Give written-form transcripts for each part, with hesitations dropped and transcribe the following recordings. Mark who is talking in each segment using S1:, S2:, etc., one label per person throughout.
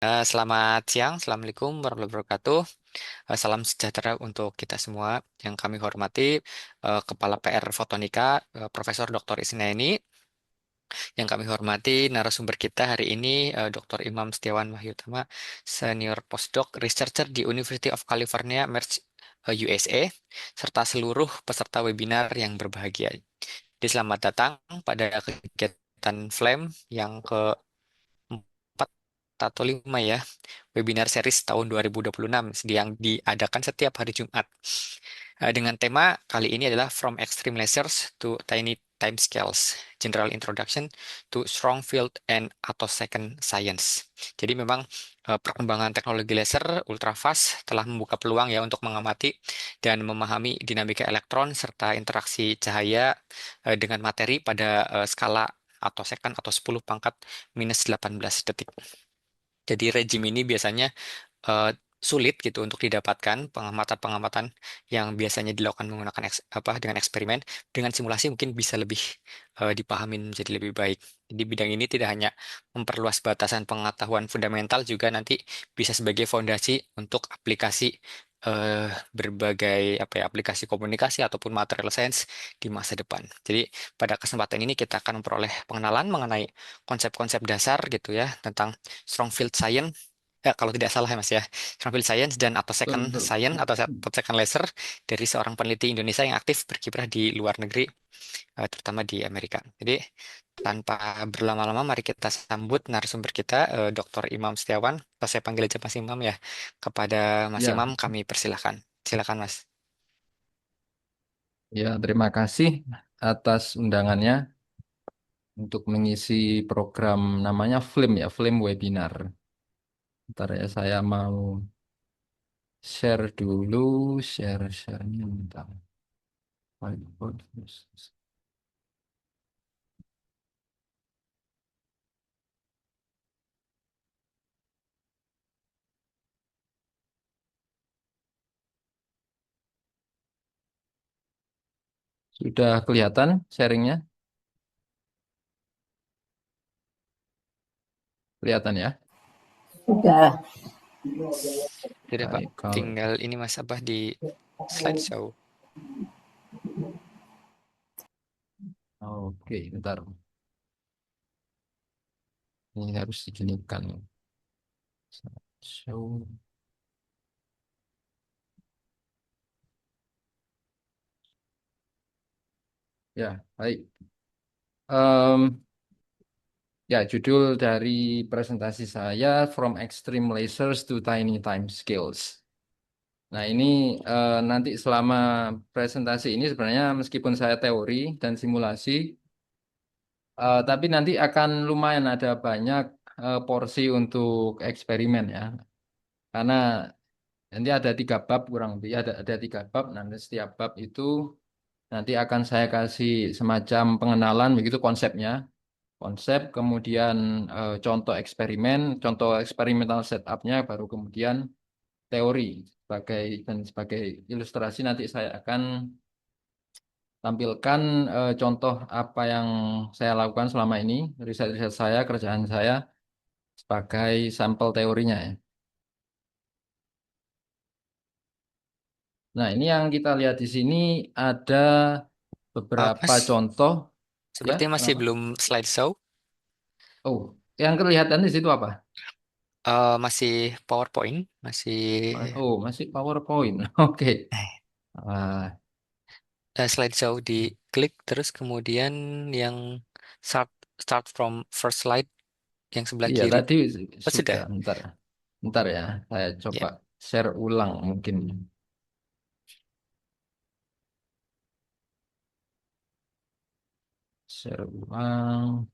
S1: Selamat siang, Assalamualaikum warahmatullahi wabarakatuh. Salam sejahtera untuk kita semua. Yang kami hormati Kepala PR Fotonika, Profesor Dr. Isnaini. Yang kami hormati narasumber kita hari ini, Dr. Imam Setiawan Wahyutama, Senior Postdoc Researcher di University of California, Merced, USA, serta seluruh peserta webinar yang berbahagia. Jadi selamat datang pada kegiatan FLAM yang keempat atau lima ya, webinar series tahun 2026 yang diadakan setiap hari Jumat. Dengan tema kali ini adalah From Extreme Lasers to Tiny Timescales, General Introduction to Strong Field and Attosecond Science. Jadi memang perkembangan teknologi laser ultrafast telah membuka peluang ya untuk mengamati dan memahami dinamika elektron serta interaksi cahaya dengan materi pada skala atosecond atau 10 pangkat minus 18 detik. Jadi rejim ini biasanya eh, sulit gitu untuk didapatkan pengamatan-pengamatan yang biasanya dilakukan menggunakan dengan eksperimen dengan simulasi mungkin bisa lebih dipahamin menjadi lebih baik. Jadi bidang ini tidak hanya memperluas batasan pengetahuan fundamental juga nanti bisa sebagai fondasi untuk aplikasi eh, berbagai aplikasi komunikasi ataupun material science di masa depan. Jadi pada kesempatan ini kita akan memperoleh pengenalan mengenai konsep-konsep dasar gitu ya tentang strong field science. Ya, kalau tidak salah ya Mas ya, strong field science dan atau
S2: Betul,
S1: second
S2: betul.
S1: science atau second laser dari seorang peneliti Indonesia yang aktif berkiprah di luar negeri, terutama di Amerika. Jadi tanpa berlama-lama, mari kita sambut narasumber kita, Dr. Imam Setiawan. Atau saya panggil aja Mas Imam ya. Kepada Mas
S2: Ya,
S1: Imam, kami persilahkan. Silakan Mas.
S2: ya, terima kasih atas undangannya untuk mengisi program namanya FLAM ya, FLAM webinar. Ntar ya saya mau share dulu, share-nya bentar. Whiteboard. Sudah kelihatan sharingnya? Kelihatan ya?
S3: Sudah.
S1: Tidak Pak,
S2: Baik, kalau
S1: tinggal ini Mas apa di slideshow.
S2: oke, bentar. Ini harus diginikan. Show. Ya, baik. Em, Ya, judul dari presentasi saya From Extreme Lasers to Tiny Time Scales. Nah, ini nanti selama presentasi ini sebenarnya meskipun saya teori dan simulasi, tapi nanti akan lumayan ada banyak porsi untuk eksperimen ya. Karena nanti ada 3 bab kurang lebih, ada 3 bab. Nanti setiap bab itu nanti akan saya kasih semacam pengenalan begitu konsepnya. Konsep, kemudian contoh eksperimen, contoh eksperimental setupnya, baru kemudian teori sebagai ilustrasi nanti saya akan tampilkan contoh apa yang saya lakukan selama ini, riset-riset saya, kerjaan saya sebagai sampel teorinya ya. Nah, ini yang kita lihat di sini ada beberapa
S1: Mas,
S2: contoh ya.
S1: sepertinya masih
S2: Kenapa?
S1: belum slideshow.
S2: Oh, yang kelihatan di situ apa?
S1: Masih PowerPoint, masih
S2: Oh, masih PowerPoint. Oke. Ah,
S1: slideshow diklik terus kemudian yang start start from first slide yang sebelah
S2: iya,
S1: kiri.
S2: tadi
S1: Oh, sudah.
S2: sudah. Ntar ya. Saya
S1: Ya.
S2: coba share ulang mungkin. Share ulang.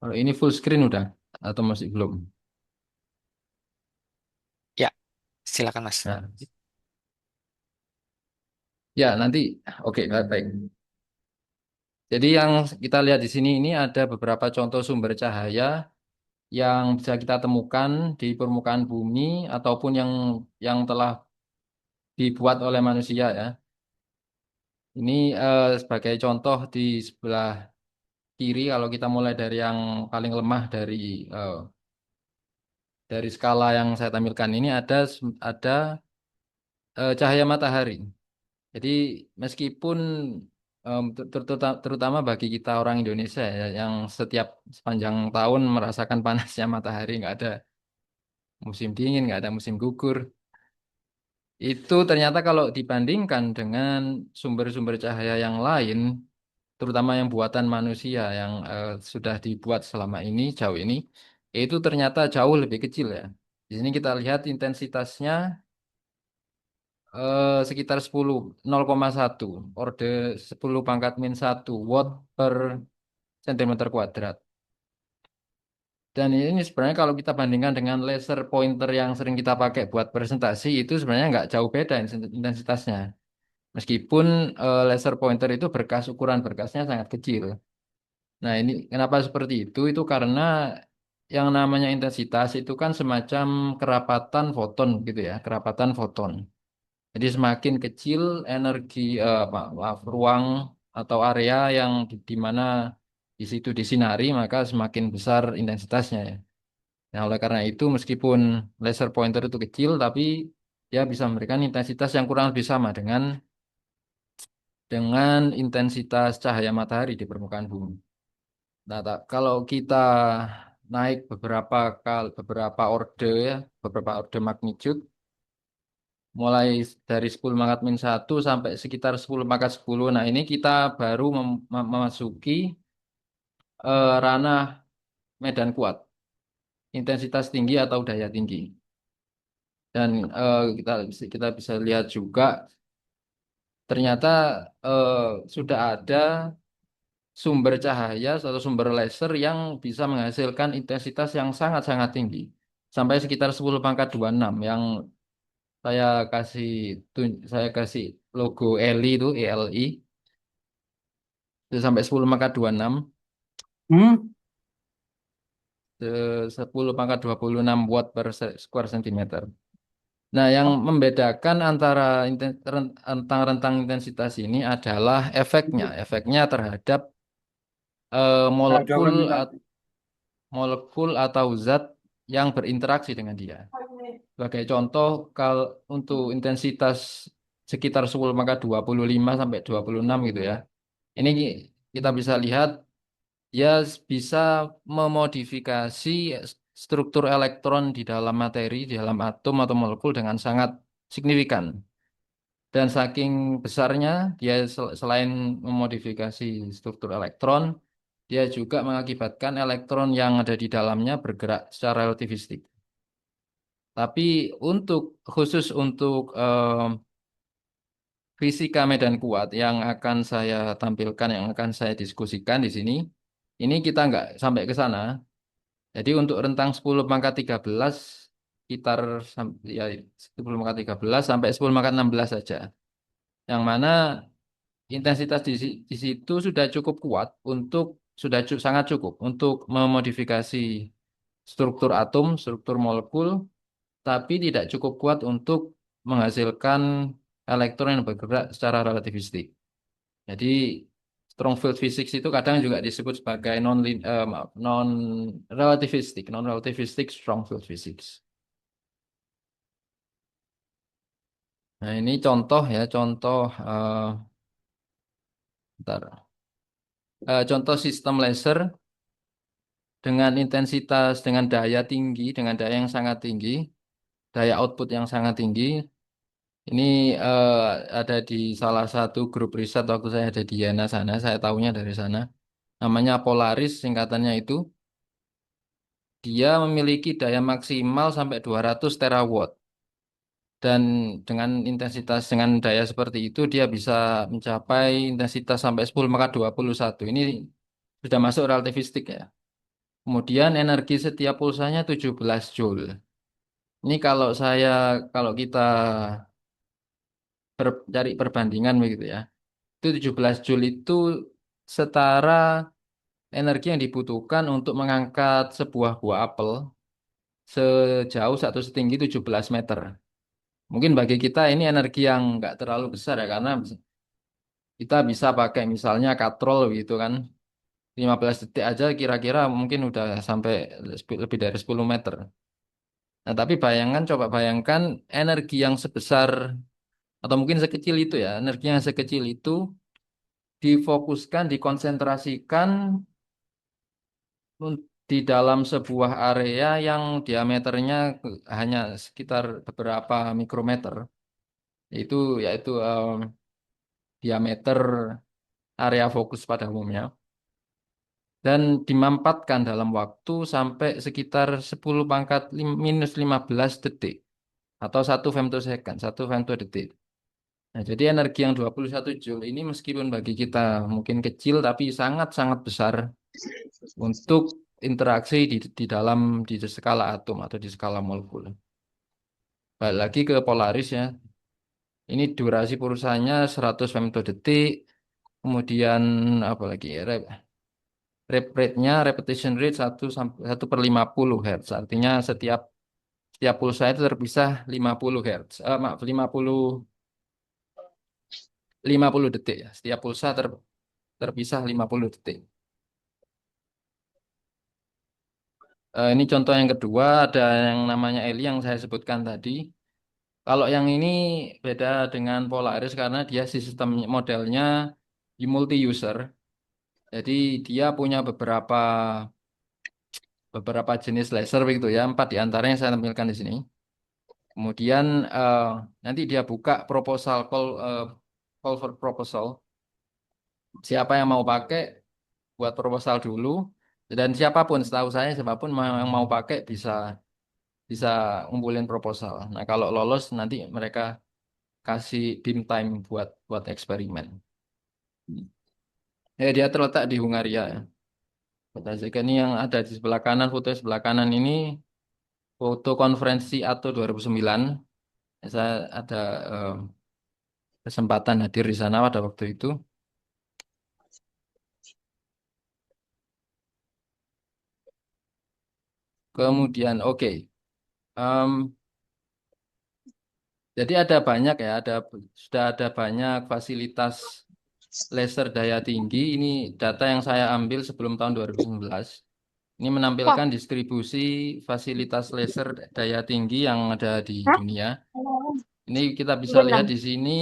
S2: Kalau ini full screen udah atau masih belum?
S1: Ya, silakan Mas.
S2: Nah, ya nanti. Oke, baik, baik. Jadi yang kita lihat di sini ini ada beberapa contoh sumber cahaya yang bisa kita temukan di permukaan bumi ataupun yang telah dibuat oleh manusia ya. Ini sebagai contoh di sebelah kiri kalau kita mulai dari yang paling lemah dari skala yang saya tampilkan ini ada cahaya matahari. Jadi meskipun terutama bagi kita orang Indonesia ya, yang setiap sepanjang tahun merasakan panasnya matahari, nggak ada musim dingin, nggak ada musim gugur. Itu ternyata kalau dibandingkan dengan sumber-sumber cahaya yang lain, terutama yang buatan manusia yang sudah dibuat selama ini, jauh ini, itu ternyata jauh lebih kecil ya. Di sini kita lihat intensitasnya sekitar 0,1 orde 10 pangkat min 1 watt per sentimeter kuadrat. Dan ini sebenarnya kalau kita bandingkan dengan laser pointer yang sering kita pakai buat presentasi itu sebenarnya nggak jauh beda intensitasnya. Meskipun laser pointer itu ukuran berkasnya sangat kecil. Nah ini kenapa seperti itu? Itu karena yang namanya intensitas itu kan semacam kerapatan foton gitu ya, kerapatan foton. Jadi semakin kecil energi maaf, ruang atau area yang di mana di situ disinari, maka semakin besar intensitasnya ya. Nah, oleh karena itu meskipun laser pointer itu kecil, tapi dia bisa memberikan intensitas yang kurang lebih sama dengan intensitas cahaya matahari di permukaan bumi. Nah, kalau kita naik beberapa orde ya, beberapa orde magnitude, mulai dari 10 pangkat min 1 sampai sekitar 10 pangkat 10. Nah, ini kita baru memasuki ranah medan kuat, intensitas tinggi atau daya tinggi. Dan kita bisa lihat juga ternyata eh, sudah ada sumber cahaya atau sumber laser yang bisa menghasilkan intensitas yang sangat-sangat tinggi. Sampai sekitar 10 pangkat 26 yang saya kasih saya kasih logo ELI itu ELI itu sampai 10 pangkat 26 10 pangkat 26 watt per square centimeter. Nah, yang membedakan antara rentang intensitas ini adalah efeknya. Efeknya terhadap molekul molekul atau zat yang berinteraksi dengan dia. Sebagai contoh, kalau untuk intensitas sekitar 10 maka 25 sampai 26 gitu ya. Ini kita bisa lihat dia bisa memodifikasi struktur elektron di dalam materi, di dalam atom atau molekul dengan sangat signifikan. Dan saking besarnya, dia selain memodifikasi struktur elektron, dia juga mengakibatkan elektron yang ada di dalamnya bergerak secara relativistik. Tapi khusus untuk fisika medan kuat yang akan saya tampilkan, yang akan saya diskusikan di sini, ini kita nggak sampai ke sana. Jadi untuk rentang 10 pangkat 13, sekitar ya, 10 pangkat 13 sampai 10 pangkat 16 saja. Yang mana intensitas di situ sudah cukup kuat sangat cukup untuk memodifikasi struktur atom, struktur molekul, tapi tidak cukup kuat untuk menghasilkan elektron yang bergerak secara relativistik. Jadi strong field physics itu kadang juga disebut sebagai non relativistic strong field physics. Nah, ini contoh ya, bentar. Contoh sistem laser dengan daya tinggi, dengan daya yang sangat tinggi, daya output yang sangat tinggi. Ini eh, ada di salah satu grup riset waktu saya ada di Yana sana, saya tahunya dari sana. Namanya Polaris, singkatannya itu. Dia memiliki daya maksimal sampai 200 terawatt. Dan dengan daya seperti itu, dia bisa mencapai intensitas sampai 10 maka 21. Ini sudah masuk relativistik ya. Kemudian energi setiap pulsanya 17 joule. Ini kalau kita cari perbandingan begitu ya. Itu 17 joule itu setara energi yang dibutuhkan untuk mengangkat sebuah buah apel sejauh atau setinggi 17 meter. Mungkin bagi kita ini energi yang nggak terlalu besar ya, karena kita bisa pakai misalnya katrol gitu kan. 15 detik aja kira-kira mungkin udah sampai lebih dari 10 meter. Nah, tapi bayangkan, coba bayangkan energi yang sebesar atau mungkin sekecil itu ya, energi yang sekecil itu difokuskan, dikonsentrasikan di dalam sebuah area yang diameternya hanya sekitar beberapa mikrometer. Itu yaitu diameter area fokus pada umumnya. Dan dimampatkan dalam waktu sampai sekitar 10 pangkat minus 15 detik atau 1 femtosecond, 1 femtodetik. Nah, jadi energi yang 21 Joule ini meskipun bagi kita mungkin kecil tapi sangat-sangat besar untuk interaksi di dalam di skala atom atau di skala molekul. Balik lagi ke Polaris ya. Ini durasi pulsanya 100 femtodetik, kemudian apa lagi ya? Rate-nya repetition rate 1/50 Hz. Artinya setiap setiap pulsa itu terpisah 50 Hz. Maaf, 50 detik ya. Setiap pulsa terpisah 50 detik. Ini contoh yang kedua, ada yang namanya Eli yang saya sebutkan tadi. Kalau yang ini beda dengan Polaris karena dia sistem modelnya multi user. Jadi dia punya beberapa jenis laser begitu ya. 4 di antaranya saya tampilkan di sini. Kemudian nanti dia buka proposal call for proposal. Siapa yang mau pakai buat proposal dulu, dan siapapun setahu saya siapapun yang mau pakai bisa bisa ngumpulin proposal. Nah, kalau lolos nanti mereka kasih beam time buat buat eksperimen. Ya, dia terletak di Hungaria ya. Kota Zeka ini yang ada di sebelah kanan, foto sebelah kanan ini foto konferensi ATO 2009. Saya ada eh, kesempatan hadir di sana pada waktu itu. Kemudian, oke. Em, jadi ada banyak ya, sudah ada banyak fasilitas laser daya tinggi. Ini data yang saya ambil sebelum tahun 2019. Ini menampilkan distribusi fasilitas laser daya tinggi yang ada di dunia. Ini kita bisa lihat di sini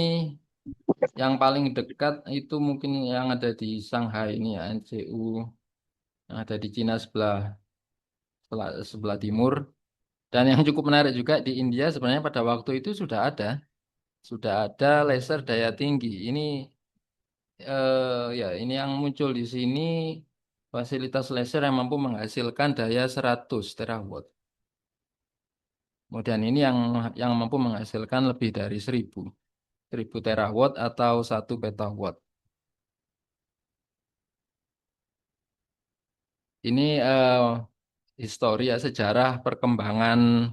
S2: yang paling dekat itu mungkin yang ada di Shanghai ini ya, NCU, yang ada di Cina sebelah timur. Dan yang cukup menarik juga di India sebenarnya pada waktu itu sudah ada laser daya tinggi. Ya ini yang muncul di sini fasilitas laser yang mampu menghasilkan daya 100 terawatt. Kemudian ini yang mampu menghasilkan lebih dari 1000 terawatt atau 1 petawatt. Ini histori ya, sejarah perkembangan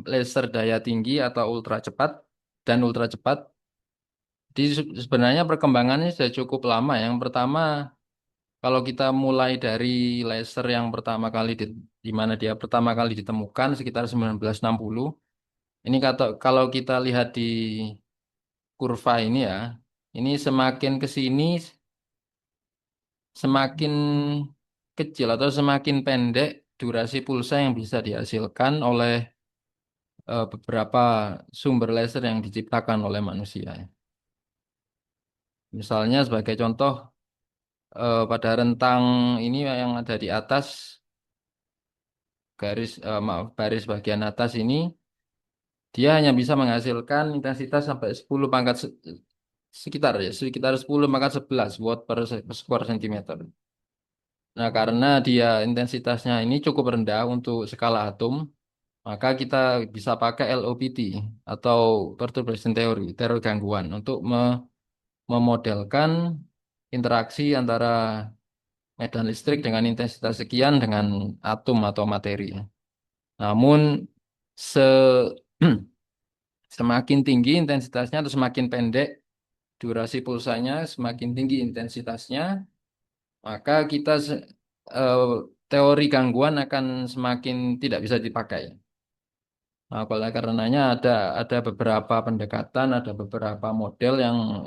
S2: laser daya tinggi atau ultra cepat dan ultra cepat. Sebenarnya perkembangannya sudah cukup lama. Yang pertama, kalau kita mulai dari laser yang pertama kali di mana dia pertama kali ditemukan sekitar 1960. Ini kalau kita lihat di kurva ini ya, ini semakin ke sini semakin kecil atau semakin pendek durasi pulsa yang bisa dihasilkan oleh beberapa sumber laser yang diciptakan oleh manusia. Misalnya sebagai contoh, pada rentang ini yang ada di atas maaf, baris bagian atas ini dia hanya bisa menghasilkan intensitas sampai 10 pangkat sekitar 10 pangkat 11 watt per square centimeter. Nah, karena dia intensitasnya ini cukup rendah untuk skala atom, maka kita bisa pakai LOPT atau perturbation theory, teori gangguan untuk memodelkan interaksi antara medan listrik dengan intensitas sekian dengan atom atau materi. Namun se semakin tinggi intensitasnya atau semakin pendek durasi pulsanya, semakin tinggi intensitasnya, maka eh, teori gangguan akan semakin tidak bisa dipakai. Nah, oleh karenanya ada beberapa pendekatan, ada beberapa model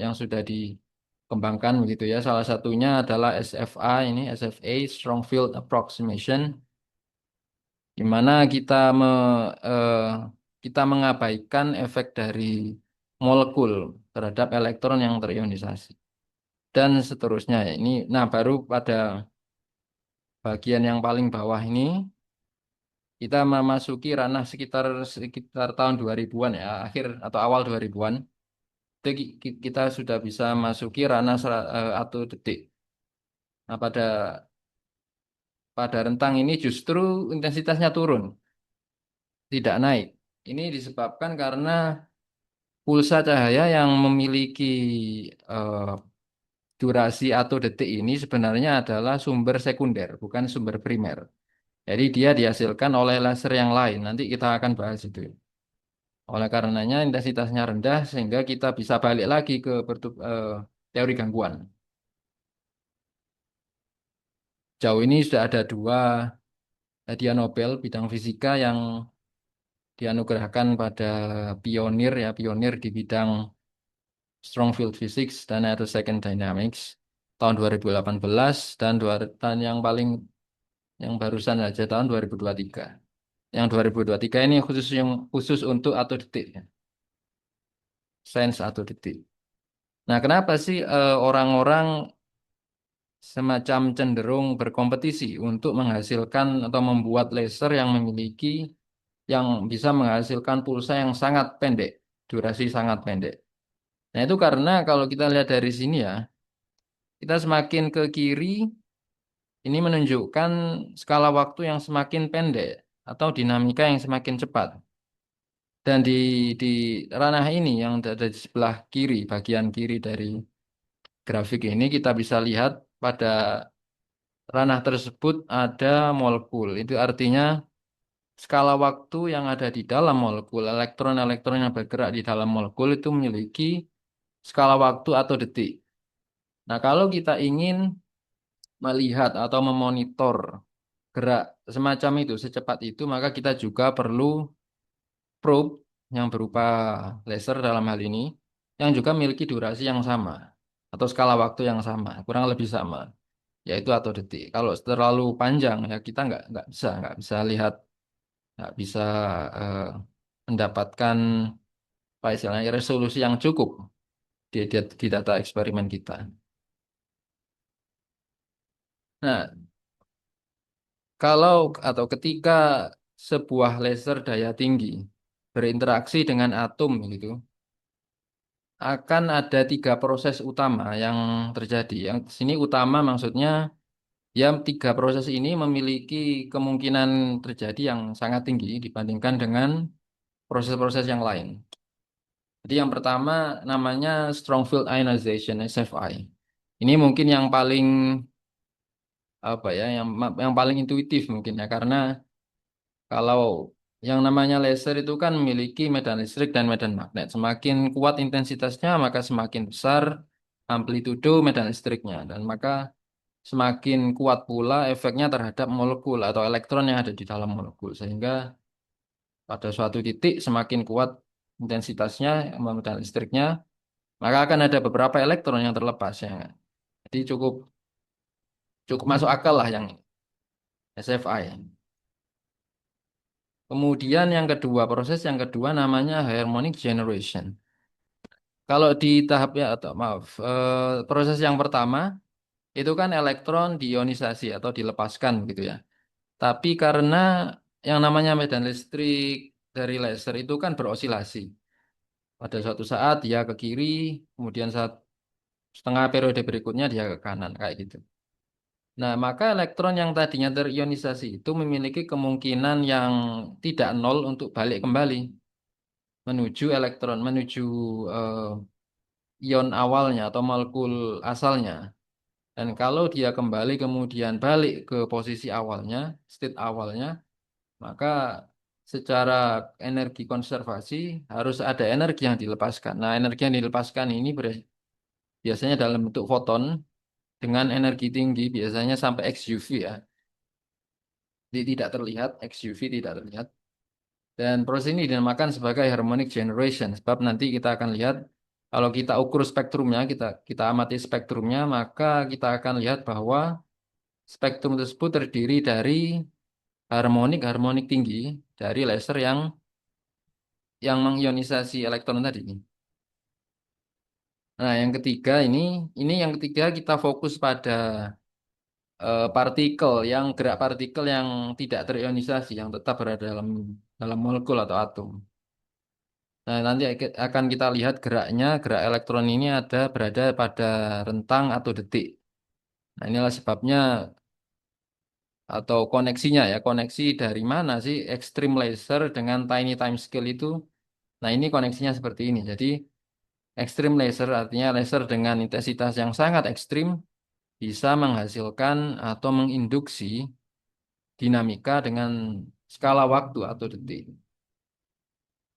S2: yang sudah dikembangkan begitu ya. Salah satunya adalah SFA ini, SFA Strong Field Approximation, di mana eh, kita mengabaikan efek dari molekul terhadap elektron yang terionisasi dan seterusnya. Ini, nah baru pada bagian yang paling bawah ini kita memasuki ranah sekitar sekitar tahun 2000-an ya, akhir atau awal 2000-an. Itu kita sudah bisa masuki ranah atau detik. Nah, pada rentang ini justru intensitasnya turun, tidak naik. Ini disebabkan karena pulsa cahaya yang memiliki eh, durasi atau detik ini sebenarnya adalah sumber sekunder, bukan sumber primer. Jadi dia dihasilkan oleh laser yang lain. Nanti kita akan bahas itu. Oleh karenanya intensitasnya rendah sehingga kita bisa balik lagi ke teori gangguan. Jauh ini sudah ada dua hadiah Nobel bidang fisika yang dianugerahkan pada pionir di bidang strong field physics dan attosecond dynamics tahun 2018 dan yang barusan saja tahun 2023. Yang 2023 ini khusus untuk atau detik ya, sains atau detik. Nah, kenapa sih orang-orang semacam cenderung berkompetisi untuk menghasilkan atau membuat laser yang bisa menghasilkan pulsa yang sangat pendek, durasi sangat pendek. Nah, itu karena kalau kita lihat dari sini ya, kita semakin ke kiri, ini menunjukkan skala waktu yang semakin pendek atau dinamika yang semakin cepat. Dan di ranah ini yang ada di sebelah kiri, bagian kiri dari grafik ini kita bisa lihat pada ranah tersebut ada molekul. Itu artinya skala waktu yang ada di dalam molekul, elektron-elektron yang bergerak di dalam molekul itu memiliki skala waktu atau detik. Nah, kalau kita ingin melihat atau memonitor gerak semacam itu, secepat itu, maka kita juga perlu probe yang berupa laser dalam hal ini, yang juga memiliki durasi yang sama atau skala waktu yang sama, kurang lebih sama, yaitu atau detik. Kalau terlalu panjang ya kita nggak bisa lihat, nggak bisa eh, mendapatkan apa istilahnya resolusi yang cukup di data eksperimen kita. Nah, kalau atau ketika sebuah laser daya tinggi berinteraksi dengan atom gitu, akan ada tiga proses utama yang terjadi. Yang sini utama maksudnya ya tiga proses ini memiliki kemungkinan terjadi yang sangat tinggi dibandingkan dengan proses-proses yang lain. Jadi yang pertama namanya strong field ionization (SFI). Ini mungkin yang paling apa ya, yang paling intuitif mungkin ya karena kalau yang namanya laser itu kan memiliki medan listrik dan medan magnet. Semakin kuat intensitasnya maka semakin besar amplitudo medan listriknya dan maka semakin kuat pula efeknya terhadap molekul atau elektron yang ada di dalam molekul sehingga pada suatu titik semakin kuat intensitasnya medan listriknya maka akan ada beberapa elektron yang terlepas ya. Jadi cukup cukup masuk akal lah yang SFI. Kemudian yang kedua, proses yang kedua namanya harmonic generation. Kalau di tahap ya atau maaf, proses yang pertama itu kan elektron diionisasi atau dilepaskan gitu ya. Tapi karena yang namanya medan listrik dari laser itu kan berosilasi. Pada suatu saat dia ke kiri, kemudian saat setengah periode berikutnya dia ke kanan kayak gitu. Nah, maka elektron yang tadinya terionisasi itu memiliki kemungkinan yang tidak nol untuk balik kembali menuju eh, ion awalnya atau molekul asalnya. Dan kalau dia kembali kemudian balik ke posisi awalnya, state awalnya, maka secara energi konservasi harus ada energi yang dilepaskan. Nah, energi yang dilepaskan ini biasanya dalam bentuk foton dengan energi tinggi, biasanya sampai XUV ya. Jadi tidak terlihat, XUV tidak terlihat. Dan proses ini dinamakan sebagai harmonic generation. Sebab nanti kita akan lihat kalau kita ukur spektrumnya, kita amati spektrumnya, maka kita akan lihat bahwa spektrum tersebut terdiri dari harmonik tinggi dari laser yang mengionisasi elektron tadi. Nah, yang ketiga ini yang ketiga kita fokus pada gerak partikel yang tidak terionisasi, yang tetap berada dalam dalam molekul atau atom. Nah, nanti akan kita lihat gerak elektron ini berada pada rentang atau detik. Nah, inilah sebabnya atau koneksinya ya, koneksi dari mana sih extreme laser dengan tiny time scale itu? Nah, ini koneksinya seperti ini. Jadi, extreme laser artinya laser dengan intensitas yang sangat ekstrim bisa menghasilkan atau menginduksi dinamika dengan skala waktu atau detik.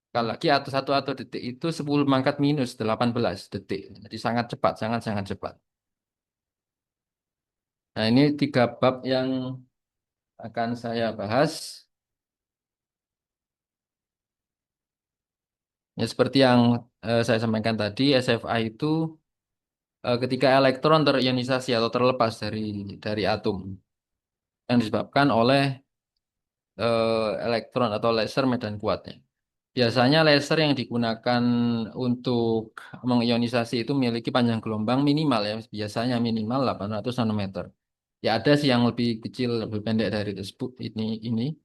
S2: Sekali lagi atau satu atau detik itu 10 pangkat minus 18 detik. Jadi sangat cepat, sangat-sangat cepat. Nah, ini tiga bab yang akan saya bahas. Ya, seperti yang saya sampaikan tadi, SFI itu ketika elektron terionisasi atau terlepas dari atom yang disebabkan oleh elektron atau laser medan kuatnya. Biasanya laser yang digunakan untuk mengionisasi itu memiliki panjang gelombang minimal ya, biasanya minimal 800 nanometer. Ya ada sih yang lebih kecil, lebih pendek dari tersebut ini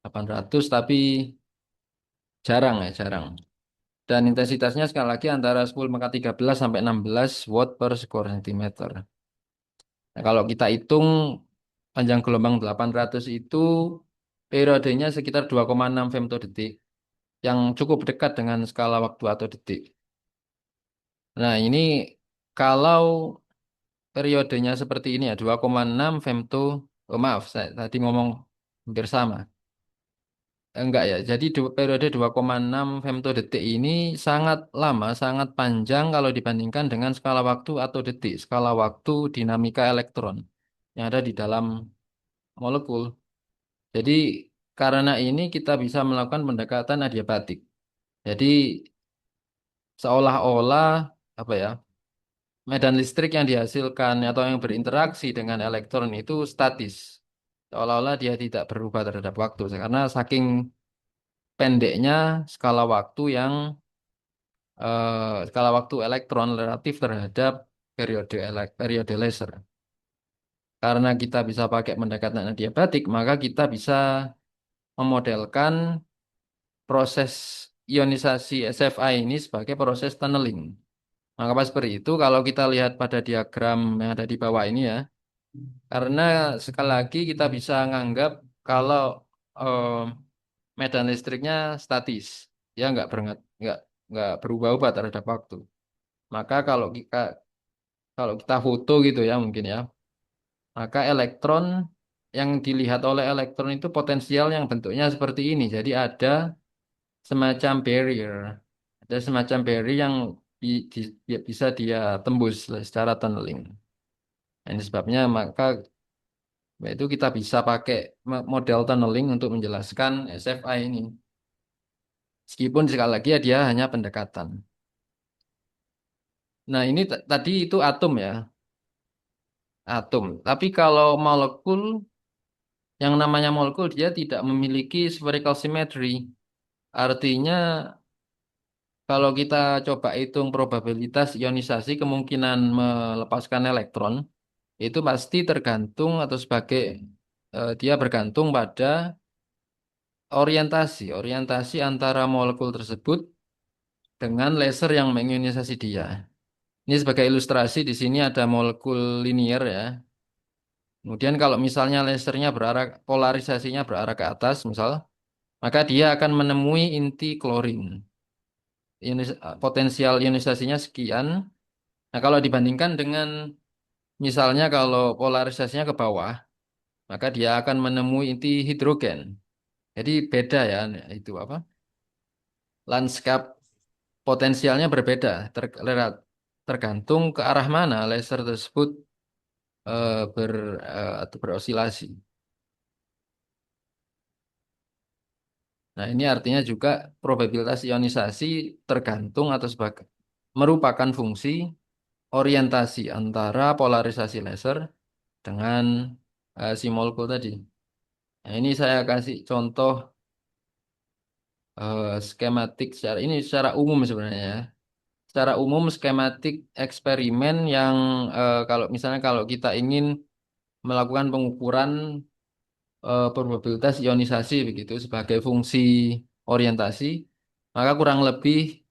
S2: 800 tapi jarang ya, jarang. Dan intensitasnya sekali lagi antara 10 maka 13 sampai 16 watt per square centimeter. Nah, kalau kita hitung panjang gelombang 800 itu periodenya sekitar 2,6 femtodetik yang cukup dekat dengan skala waktu atau detik. Nah, ini kalau periodenya seperti ini ya, 2,6 femto, oh maaf, saya tadi ngomong hampir sama. Enggak ya, jadi periode 2,6 femtodetik ini sangat lama, sangat panjang kalau dibandingkan dengan skala waktu atau detik, skala waktu dinamika elektron yang ada di dalam molekul. Jadi karena ini kita bisa melakukan pendekatan adiabatik. Jadi seolah-olah apa ya? Medan listrik yang dihasilkan atau yang berinteraksi dengan elektron itu statis. Seolah-olah dia tidak berubah terhadap waktu. Karena saking pendeknya skala waktu skala waktu elektron relatif terhadap periode laser. Karena kita bisa pakai pendekatan adiabatik, maka kita bisa memodelkan proses ionisasi SFI ini sebagai proses tunneling. Maka seperti itu, kalau kita lihat pada diagram yang ada di bawah ini ya, karena sekali lagi kita bisa nganggap kalau eh, medan listriknya statis, ya nggak berubah-ubah terhadap waktu. Maka kalau kita foto gitu ya mungkin ya, maka elektron yang dilihat oleh elektron itu potensial yang bentuknya seperti ini. Jadi ada semacam barrier, ada semacam barrier yang bisa dia tembus secara tunneling. Nah, ini sebabnya maka itu kita bisa pakai model tunneling untuk menjelaskan SFI ini. Meskipun sekali lagi ya dia hanya pendekatan. Nah ini tadi itu atom ya, atom. Tapi kalau molekul, yang namanya molekul dia tidak memiliki spherical symmetry. Artinya kalau kita coba hitung probabilitas ionisasi kemungkinan melepaskan elektron, itu pasti tergantung atau dia bergantung pada orientasi antara molekul tersebut dengan laser yang mengionisasi dia. Ini sebagai ilustrasi di sini ada molekul linier ya. Kemudian kalau misalnya lasernya polarisasinya berarah ke atas, misal, maka dia akan menemui inti klorin. Potensial ionisasinya sekian. Nah, kalau dibandingkan dengan misalnya kalau polarisasinya ke bawah, maka dia akan menemui inti hidrogen. Jadi beda ya itu apa? Lanskap potensialnya berbeda tergantung ke arah mana laser tersebut atau berosilasi. Nah, ini artinya juga probabilitas ionisasi tergantung atau sebagai merupakan fungsi orientasi antara polarisasi laser dengan si molekul tadi. Nah, ini saya kasih contoh skematik secara ini secara umum sebenarnya ya. Secara umum skematik eksperimen yang kalau misalnya kalau kita ingin melakukan pengukuran probabilitas ionisasi begitu sebagai fungsi orientasi, maka kurang lebih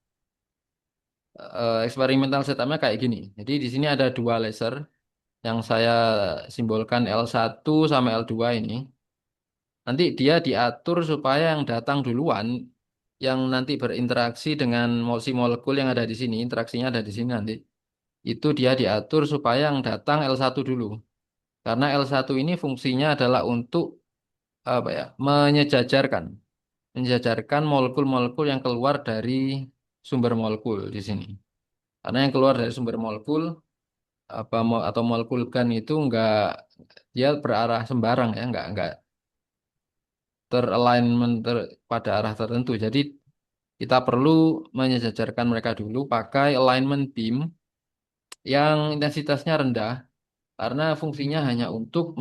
S2: eksperimental setupnya kayak gini. Jadi di sini ada dua laser yang saya simbolkan L1 sama L2 ini. Nanti dia diatur supaya yang datang duluan, yang nanti berinteraksi dengan si molekul yang ada di sini, interaksinya ada di sini nanti. Itu dia diatur supaya yang datang L1 dulu. Karena L1 ini fungsinya adalah untuk apa ya, menyejajarkan molekul-molekul yang keluar dari sumber molekul di sini. Karena yang keluar dari sumber molekul atau molekul gun itu enggak dia berarah sembarang ya, enggak teralignment pada arah tertentu. Jadi kita perlu menyejajarkan mereka dulu pakai alignment beam yang intensitasnya rendah karena fungsinya hanya untuk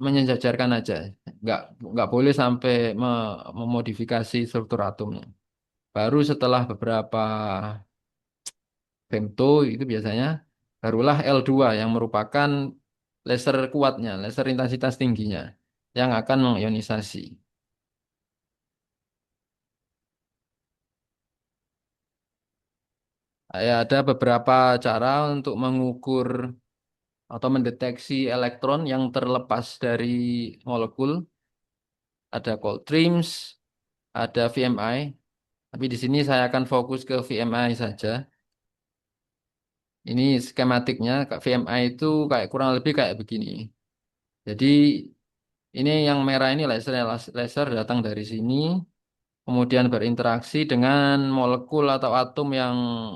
S2: menyejajarkan aja. Nggak, nggak boleh sampai memodifikasi struktur atomnya. Baru setelah beberapa femto itu biasanya barulah L2 yang merupakan laser kuatnya, laser intensitas tingginya yang akan mengionisasi. Ya, ada beberapa cara untuk mengukur atau mendeteksi elektron yang terlepas dari molekul. Ada cold streams, ada VMI. Tapi di sini saya akan fokus ke VMI saja. Ini skematiknya, VMI itu kayak kurang lebih kayak begini. Jadi ini yang merah ini laser laser datang dari sini, kemudian berinteraksi dengan molekul atau atom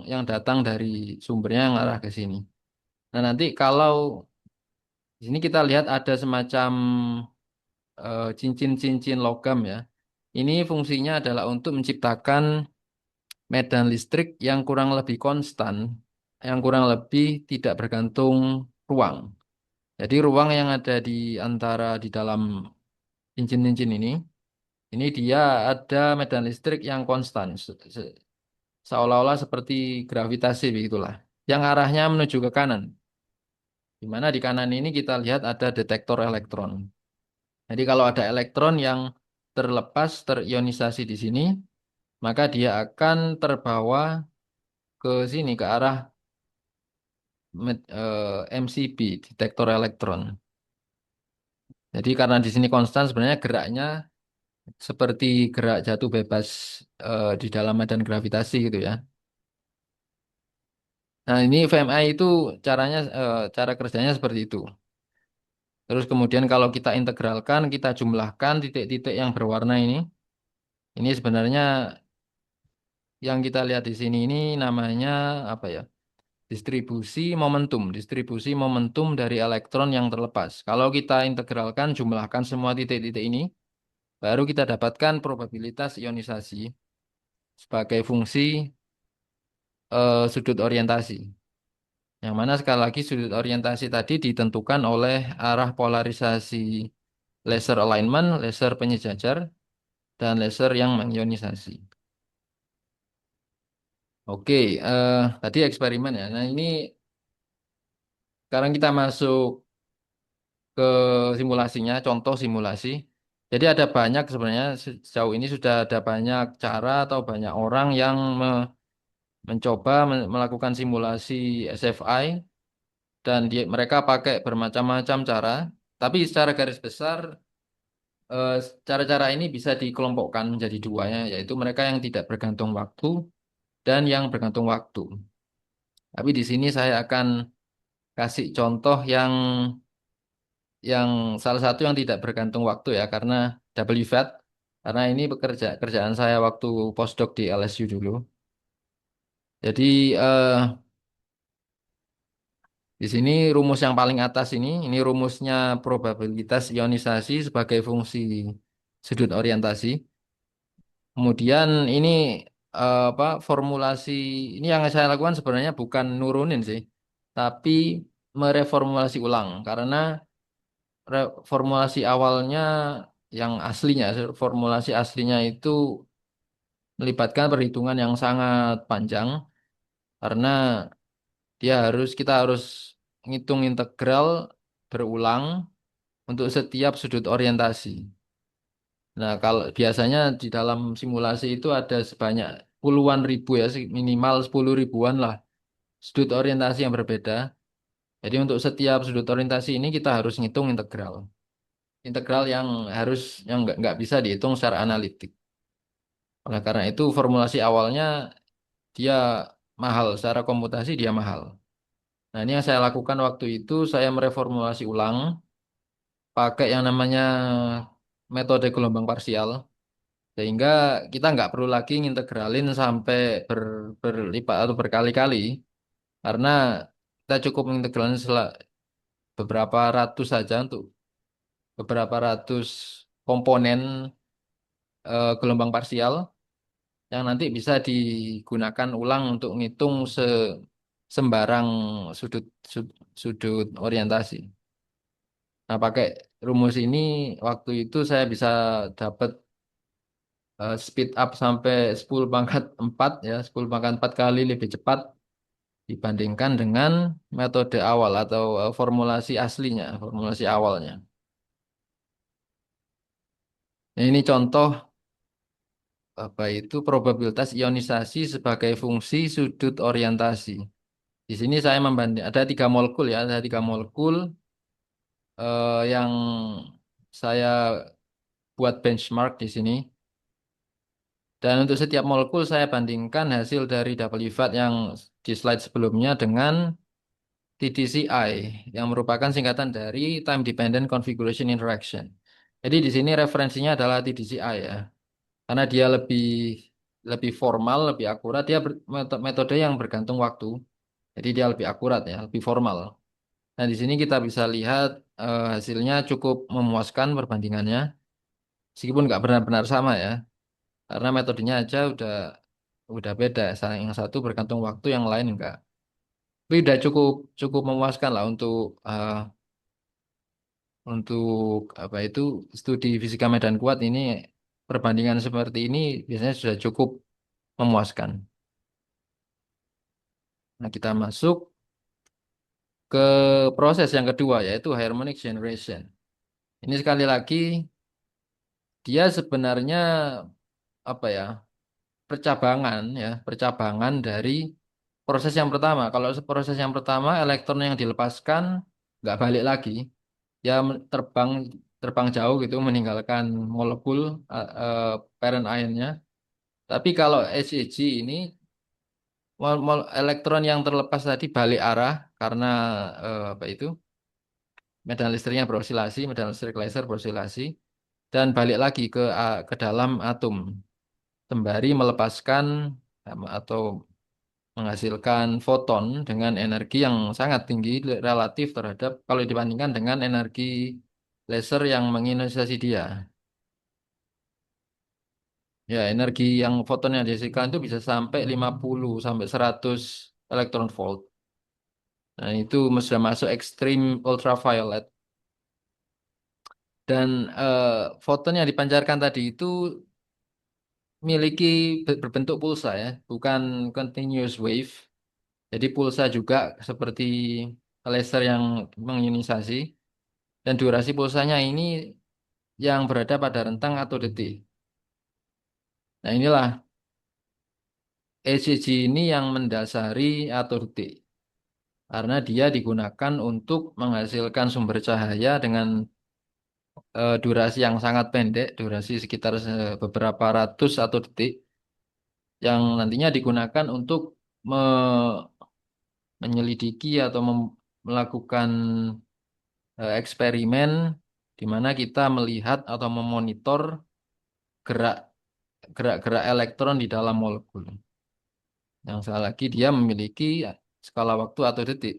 S2: yang datang dari sumbernya yang arah ke sini. Nah, nanti kalau di sini kita lihat ada semacam cincin-cincin logam ya. Ini fungsinya adalah untuk menciptakan medan listrik yang kurang lebih konstan, yang kurang lebih tidak bergantung ruang. Jadi ruang yang ada di antara di dalam cincin-cincin ini dia ada medan listrik yang konstan, seolah-olah seperti gravitasi begitulah, yang arahnya menuju ke kanan. Di mana di kanan ini kita lihat ada detektor elektron. Jadi kalau ada elektron yang terlepas terionisasi di sini, maka dia akan terbawa ke sini ke arah MCB, detektor elektron. Jadi karena di sini konstan sebenarnya geraknya seperti gerak jatuh bebas di dalam medan gravitasi gitu ya. Nah, ini VMI itu cara kerjanya seperti itu. Terus kemudian kalau kita integralkan, kita jumlahkan titik-titik yang berwarna ini. Ini sebenarnya yang kita lihat di sini ini namanya apa ya? Distribusi momentum dari elektron yang terlepas. Kalau kita integralkan, jumlahkan semua titik-titik ini, baru kita dapatkan probabilitas ionisasi sebagai fungsi sudut orientasi. Yang mana sekali lagi sudut orientasi tadi ditentukan oleh arah polarisasi laser alignment, laser penyejajar, dan laser yang mengionisasi. Oke, tadi eksperimen ya. Nah, ini sekarang kita masuk ke simulasinya, contoh simulasi. Jadi ada banyak sebenarnya sejauh ini sudah ada banyak cara atau banyak orang yang mencoba melakukan simulasi SFI dan mereka pakai bermacam-macam cara. Tapi secara garis besar cara-cara ini bisa dikelompokkan menjadi dua ya, yaitu mereka yang tidak bergantung waktu dan yang bergantung waktu. Tapi di sini saya akan kasih contoh yang salah satu yang tidak bergantung waktu ya karena WFAT karena ini kerjaan saya waktu postdoc di LSU dulu. Jadi di sini rumus yang paling atas ini rumusnya probabilitas ionisasi sebagai fungsi sudut orientasi. Kemudian ini apa formulasi ini yang saya lakukan sebenarnya bukan nurunin sih, tapi mereformulasi ulang karena formulasi awalnya yang aslinya, formulasi aslinya itu melibatkan perhitungan yang sangat panjang karena kita harus ngitung integral berulang untuk setiap sudut orientasi. Nah, kalau biasanya di dalam simulasi itu ada sebanyak puluhan ribu ya, minimal 10 ribuan lah sudut orientasi yang berbeda. Jadi untuk setiap sudut orientasi ini kita harus ngitung integral. Integral yang nggak bisa dihitung secara analitik. Oleh karena itu formulasi awalnya dia mahal, secara komputasi dia mahal. Nah, ini yang saya lakukan waktu itu, saya mereformulasi ulang pakai yang namanya metode gelombang parsial. Sehingga kita nggak perlu lagi ngintegralin sampai berlipat atau berkali-kali. Karena kita cukup mengintegralin beberapa ratus saja untuk beberapa ratus komponen gelombang parsial yang nanti bisa digunakan ulang untuk ngitung sembarang sudut sudut orientasi. Nah, pakai rumus ini waktu itu saya bisa dapat speed up sampai 10 pangkat 4 ya, 10 pangkat 4 kali lebih cepat dibandingkan dengan metode awal atau formulasi aslinya, formulasi awalnya. Nah, ini contoh apa itu probabilitas ionisasi sebagai fungsi sudut orientasi. Di sini saya membanding ada 3 molekul ya, ada 3 molekul yang saya buat benchmark di sini. Dan untuk setiap molekul saya bandingkan hasil dari W-VAT yang di slide sebelumnya dengan TDCI yang merupakan singkatan dari Time Dependent Configuration Interaction. Jadi di sini referensinya adalah TDCI ya, karena dia lebih lebih formal, lebih akurat. Dia metode yang bergantung waktu. Jadi dia lebih akurat ya, lebih formal. Nah di sini kita bisa lihat hasilnya cukup memuaskan perbandingannya, meskipun nggak benar-benar sama ya, karena metodenya aja udah beda. Yang satu bergantung waktu, yang lain enggak. Tapi udah cukup cukup memuaskan lah untuk apa itu studi fisika medan kuat ini perbandingan seperti ini biasanya sudah cukup memuaskan. Nah, kita masuk ke proses yang kedua yaitu harmonic generation. Ini sekali lagi dia sebenarnya apa ya? Percabangan dari proses yang pertama. Kalau proses yang pertama elektron yang dilepaskan nggak balik lagi, ya terbang terbang jauh gitu meninggalkan molekul parent ionnya. Tapi kalau HEG ini elektron yang terlepas tadi balik arah karena apa itu medan listriknya berosilasi, medan listrik laser berosilasi dan balik lagi ke dalam atom sembari melepaskan atau menghasilkan foton dengan energi yang sangat tinggi relatif terhadap kalau dibandingkan dengan energi laser yang mengionisasi dia. Ya, energi yang foton yang dihasilkan itu bisa sampai 50 sampai 100 elektron volt. Nah, itu sudah masuk ekstrim ultraviolet. Dan foton yang dipancarkan tadi itu miliki berbentuk pulsa ya, bukan continuous wave. Jadi pulsa juga seperti laser yang mengionisasi. Dan durasi pulsanya ini yang berada pada rentang atau detik. Nah, inilah ECG ini yang mendasari atau detik. Karena dia digunakan untuk menghasilkan sumber cahaya dengan durasi yang sangat pendek, durasi sekitar beberapa ratus atau detik, yang nantinya digunakan untuk me- menyelidiki atau melakukan eksperimen di mana kita melihat atau memonitor gerak gerak-gerak elektron di dalam molekul. Yang sekali lagi dia memiliki skala waktu atau detik.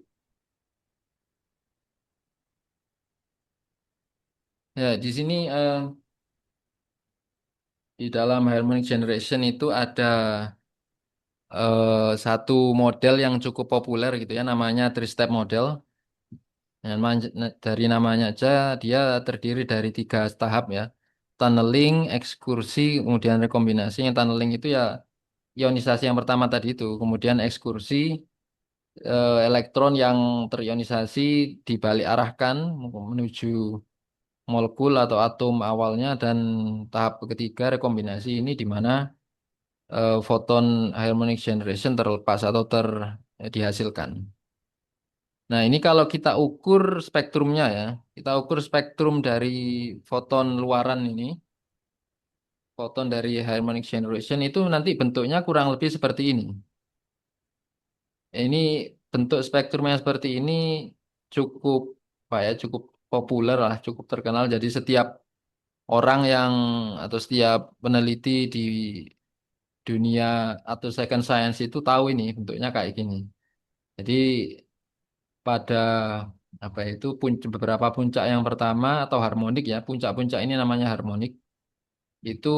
S2: Ya, di sini Di dalam harmonic generation itu ada satu model yang cukup populer gitu ya, namanya three-step model. Dari namanya aja dia terdiri dari tiga tahap ya. Tunneling, ekskursi, kemudian rekombinasi. Yang tunneling itu ya ionisasi yang pertama tadi itu. Kemudian ekskursi, elektron yang terionisasi dibalik arahkan menuju molekul atau atom awalnya, dan tahap ketiga rekombinasi ini di mana foton harmonic generation terlepas atau dihasilkan. Nah, ini kalau kita ukur spektrumnya ya, kita ukur spektrum dari foton luaran ini, foton dari harmonic generation itu nanti bentuknya kurang lebih seperti ini. Ini bentuk spektrum yang seperti ini cukup, apa ya, cukup populer lah, cukup terkenal. Jadi setiap orang yang atau setiap peneliti di dunia atau second science itu tahu ini bentuknya kayak gini. Jadi pada apa itu beberapa puncak yang pertama atau harmonik ya, puncak-puncak ini namanya harmonik. Itu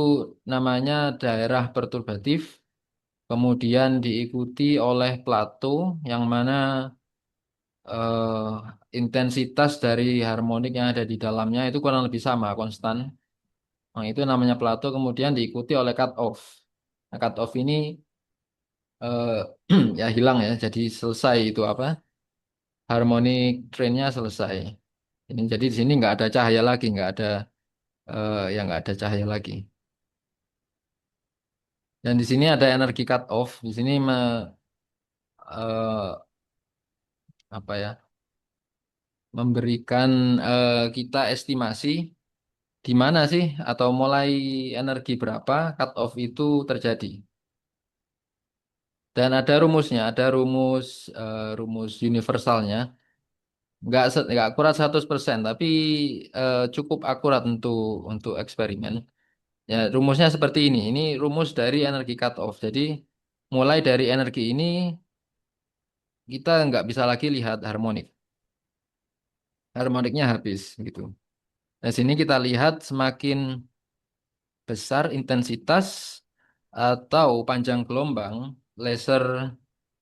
S2: namanya daerah perturbatif, kemudian diikuti oleh plato yang mana eh, intensitas dari harmonik yang ada di dalamnya itu kurang lebih sama, konstan. Nah, itu namanya plato, kemudian diikuti oleh cut off. Nah, cut off ini eh, ya hilang ya, jadi selesai itu apa? Harmonic trainnya selesai. Ini jadi di sini nggak ada cahaya lagi, nggak ada ya nggak ada cahaya lagi. Dan di sini ada energi cut off. Di sini eh, apa ya? Memberikan kita estimasi di mana sih atau mulai energi berapa cut off itu terjadi. Dan ada rumusnya, ada rumus universalnya. Nggak akurat 100%, tapi cukup akurat untuk eksperimen. Ya, rumusnya seperti ini. Ini rumus dari energi cut off. Jadi mulai dari energi ini kita nggak bisa lagi lihat harmonik. Harmoniknya habis gitu. Nah, sini kita lihat semakin besar intensitas atau panjang gelombang laser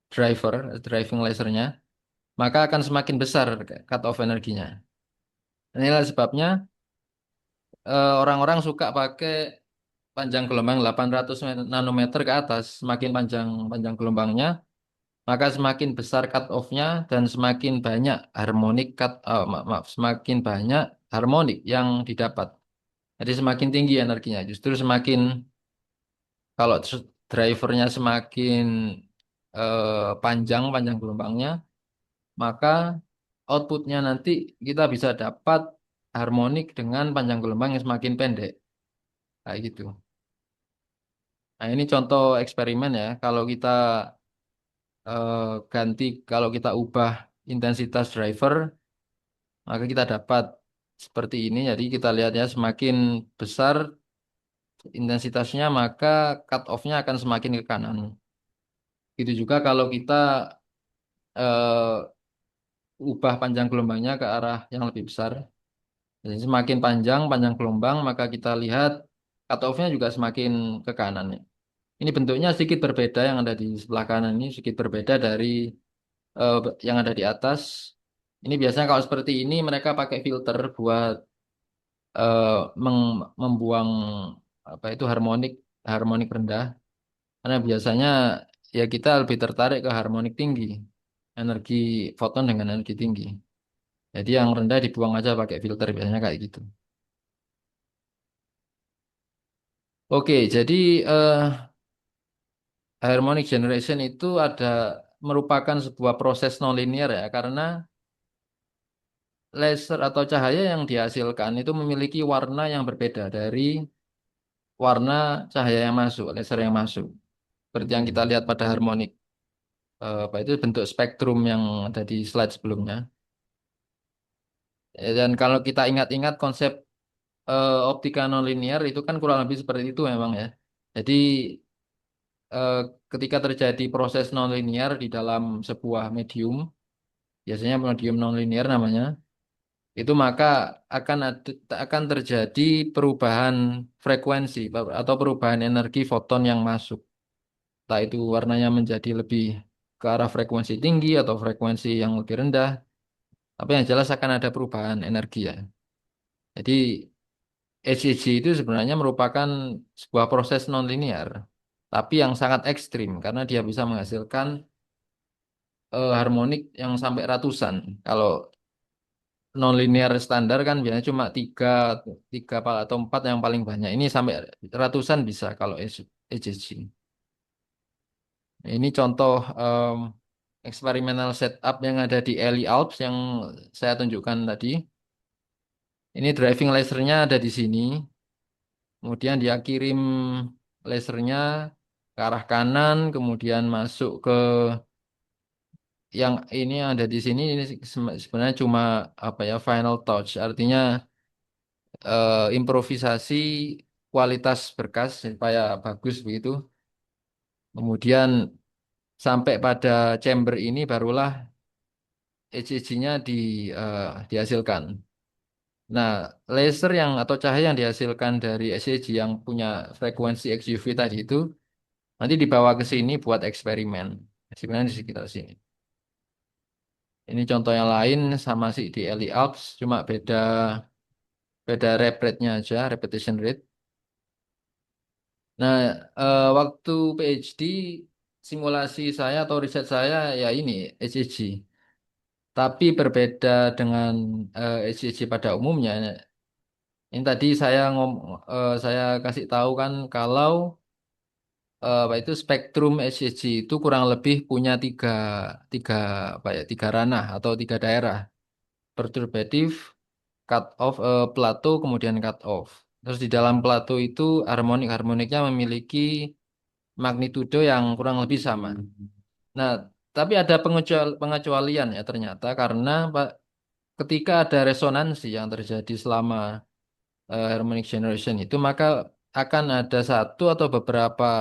S2: driver, driving lasernya, maka akan semakin besar cut off energinya. Inilah sebabnya orang-orang suka pakai panjang gelombang 800 nanometer ke atas. Semakin panjang panjang gelombangnya, maka semakin besar cut off-nya dan semakin banyak harmonik maaf, semakin banyak harmonik yang didapat. Jadi semakin tinggi energinya. Justru semakin kalau drivernya semakin panjang panjang gelombangnya, maka outputnya nanti kita bisa dapat harmonik dengan panjang gelombang yang semakin pendek. Kayak gitu. Nah, ini contoh eksperimen ya. Kalau kita eh, ganti, kalau kita ubah intensitas driver, maka kita dapat seperti ini. Jadi kita lihat ya, semakin besar intensitasnya, maka cut off-nya akan semakin ke kanan. Gitu juga kalau kita ubah panjang gelombangnya ke arah yang lebih besar. Jadi semakin panjang panjang gelombang, maka kita lihat cut off-nya juga semakin ke kanan ya. Ini bentuknya sedikit berbeda, yang ada di sebelah kanan ini sedikit berbeda dari yang ada di atas. Ini biasanya kalau seperti ini mereka pakai filter buat eh, membuang apa itu harmonik harmonik rendah. Karena biasanya ya kita lebih tertarik ke harmonik tinggi, energi foton dengan energi tinggi. Jadi yang rendah dibuang aja pakai filter, biasanya kayak gitu. Oke, jadi harmonic generation itu merupakan sebuah proses nonlinear ya, karena laser atau cahaya yang dihasilkan itu memiliki warna yang berbeda dari warna cahaya yang masuk, laser yang masuk. Seperti yang kita lihat pada harmonik. Apa itu bentuk spektrum yang ada di slide sebelumnya. Dan kalau kita ingat-ingat konsep optika nonlinear itu kan kurang lebih seperti itu memang ya. Jadi eh, ketika terjadi proses nonlinear di dalam sebuah medium, biasanya medium nonlinear namanya, itu maka akan terjadi perubahan frekuensi atau perubahan energi foton yang masuk. Entah itu warnanya menjadi lebih ke arah frekuensi tinggi atau frekuensi yang lebih rendah. Tapi yang jelas akan ada perubahan energi ya. Jadi HEG itu sebenarnya merupakan sebuah proses nonlinear, tapi yang sangat ekstrim karena dia bisa menghasilkan harmonik yang sampai ratusan. Kalau nonlinear standar kan biasanya cuma tiga, atau empat yang paling banyak. Ini sampai ratusan bisa kalau ECG. Ini contoh eksperimental setup yang ada di Eli Alps yang saya tunjukkan tadi. Ini driving lasernya ada di sini. Kemudian dia kirim lasernya ke arah kanan, kemudian masuk ke yang ini yang ada di sini. Ini sebenarnya cuma apa ya, final touch. Artinya improvisasi kualitas berkas supaya bagus begitu. Kemudian sampai pada chamber ini barulah ECG-nya dihasilkan. Nah, laser yang atau cahaya yang dihasilkan dari ECG yang punya frekuensi XUV tadi itu nanti dibawa ke sini buat eksperimen. Eksperimen di sekitar sini. Ini contoh yang lain sama sih di Eli Alps, cuma beda beda rep rate-nya aja, repetition rate. Nah, waktu PhD simulasi saya atau riset saya ya ini ECG. Tapi berbeda dengan ECG pada umumnya. Ini tadi saya kasih tahu kan kalau apa itu spektrum ECG itu kurang lebih punya tiga tiga apa ya, tiga ranah atau tiga daerah. Perturbatif, cut off, plateau, kemudian cut off. Terus di dalam plateau itu harmoniknya memiliki magnitudo yang kurang lebih sama. Nah, tapi ada pengecualian ya ternyata karena ketika ada resonansi yang terjadi selama harmonic generation itu maka akan ada satu atau beberapa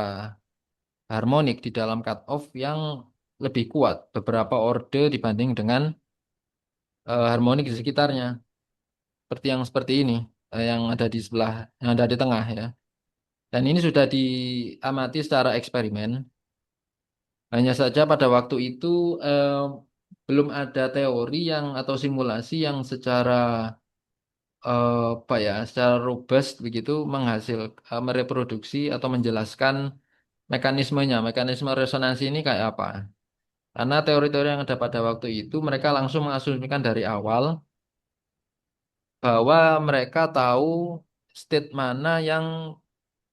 S2: harmonik di dalam cut off yang lebih kuat beberapa orde dibanding dengan harmonik di sekitarnya. Seperti ini yang ada di sebelah, yang ada di tengah ya. Dan ini sudah diamati secara eksperimen. Hanya saja pada waktu itu eh, belum ada teori yang atau simulasi yang secara apa ya, secara robust begitu mereproduksi atau menjelaskan mekanismenya, mekanisme resonansi ini kayak apa. Karena teori-teori yang ada pada waktu itu mereka langsung mengasumsikan dari awal bahwa mereka tahu state mana yang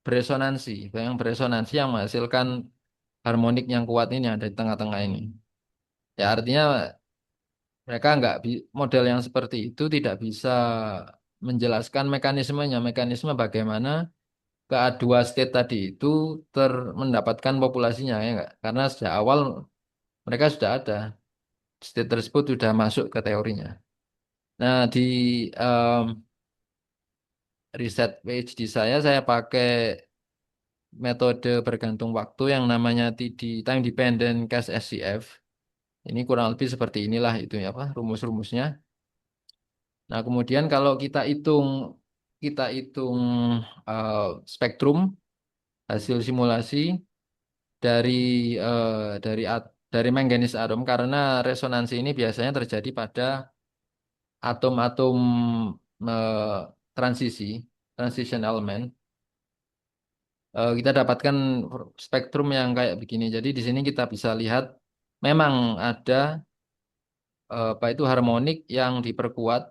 S2: beresonansi, yang menghasilkan harmonik yang kuat ini yang ada di tengah-tengah ini. Ya artinya mereka nggak model yang seperti itu tidak bisa menjelaskan mekanismenya, mekanisme bagaimana kedua state tadi itu mendapatkan populasinya ya nggak? Karena sejak awal mereka sudah ada state tersebut sudah masuk ke teorinya. Nah di em, riset PhD saya pakai metode bergantung waktu yang namanya TD, time dependent case SCF. Ini kurang lebih seperti inilah itu ya apa rumus-rumusnya. Nah, kemudian kalau kita hitung eh, spektrum hasil simulasi dari eh, dari manganis atom karena resonansi ini biasanya terjadi pada atom-atom eh, transisi, transition element. Kita dapatkan spektrum yang kayak begini. Jadi di sini kita bisa lihat memang ada apa itu harmonik yang diperkuat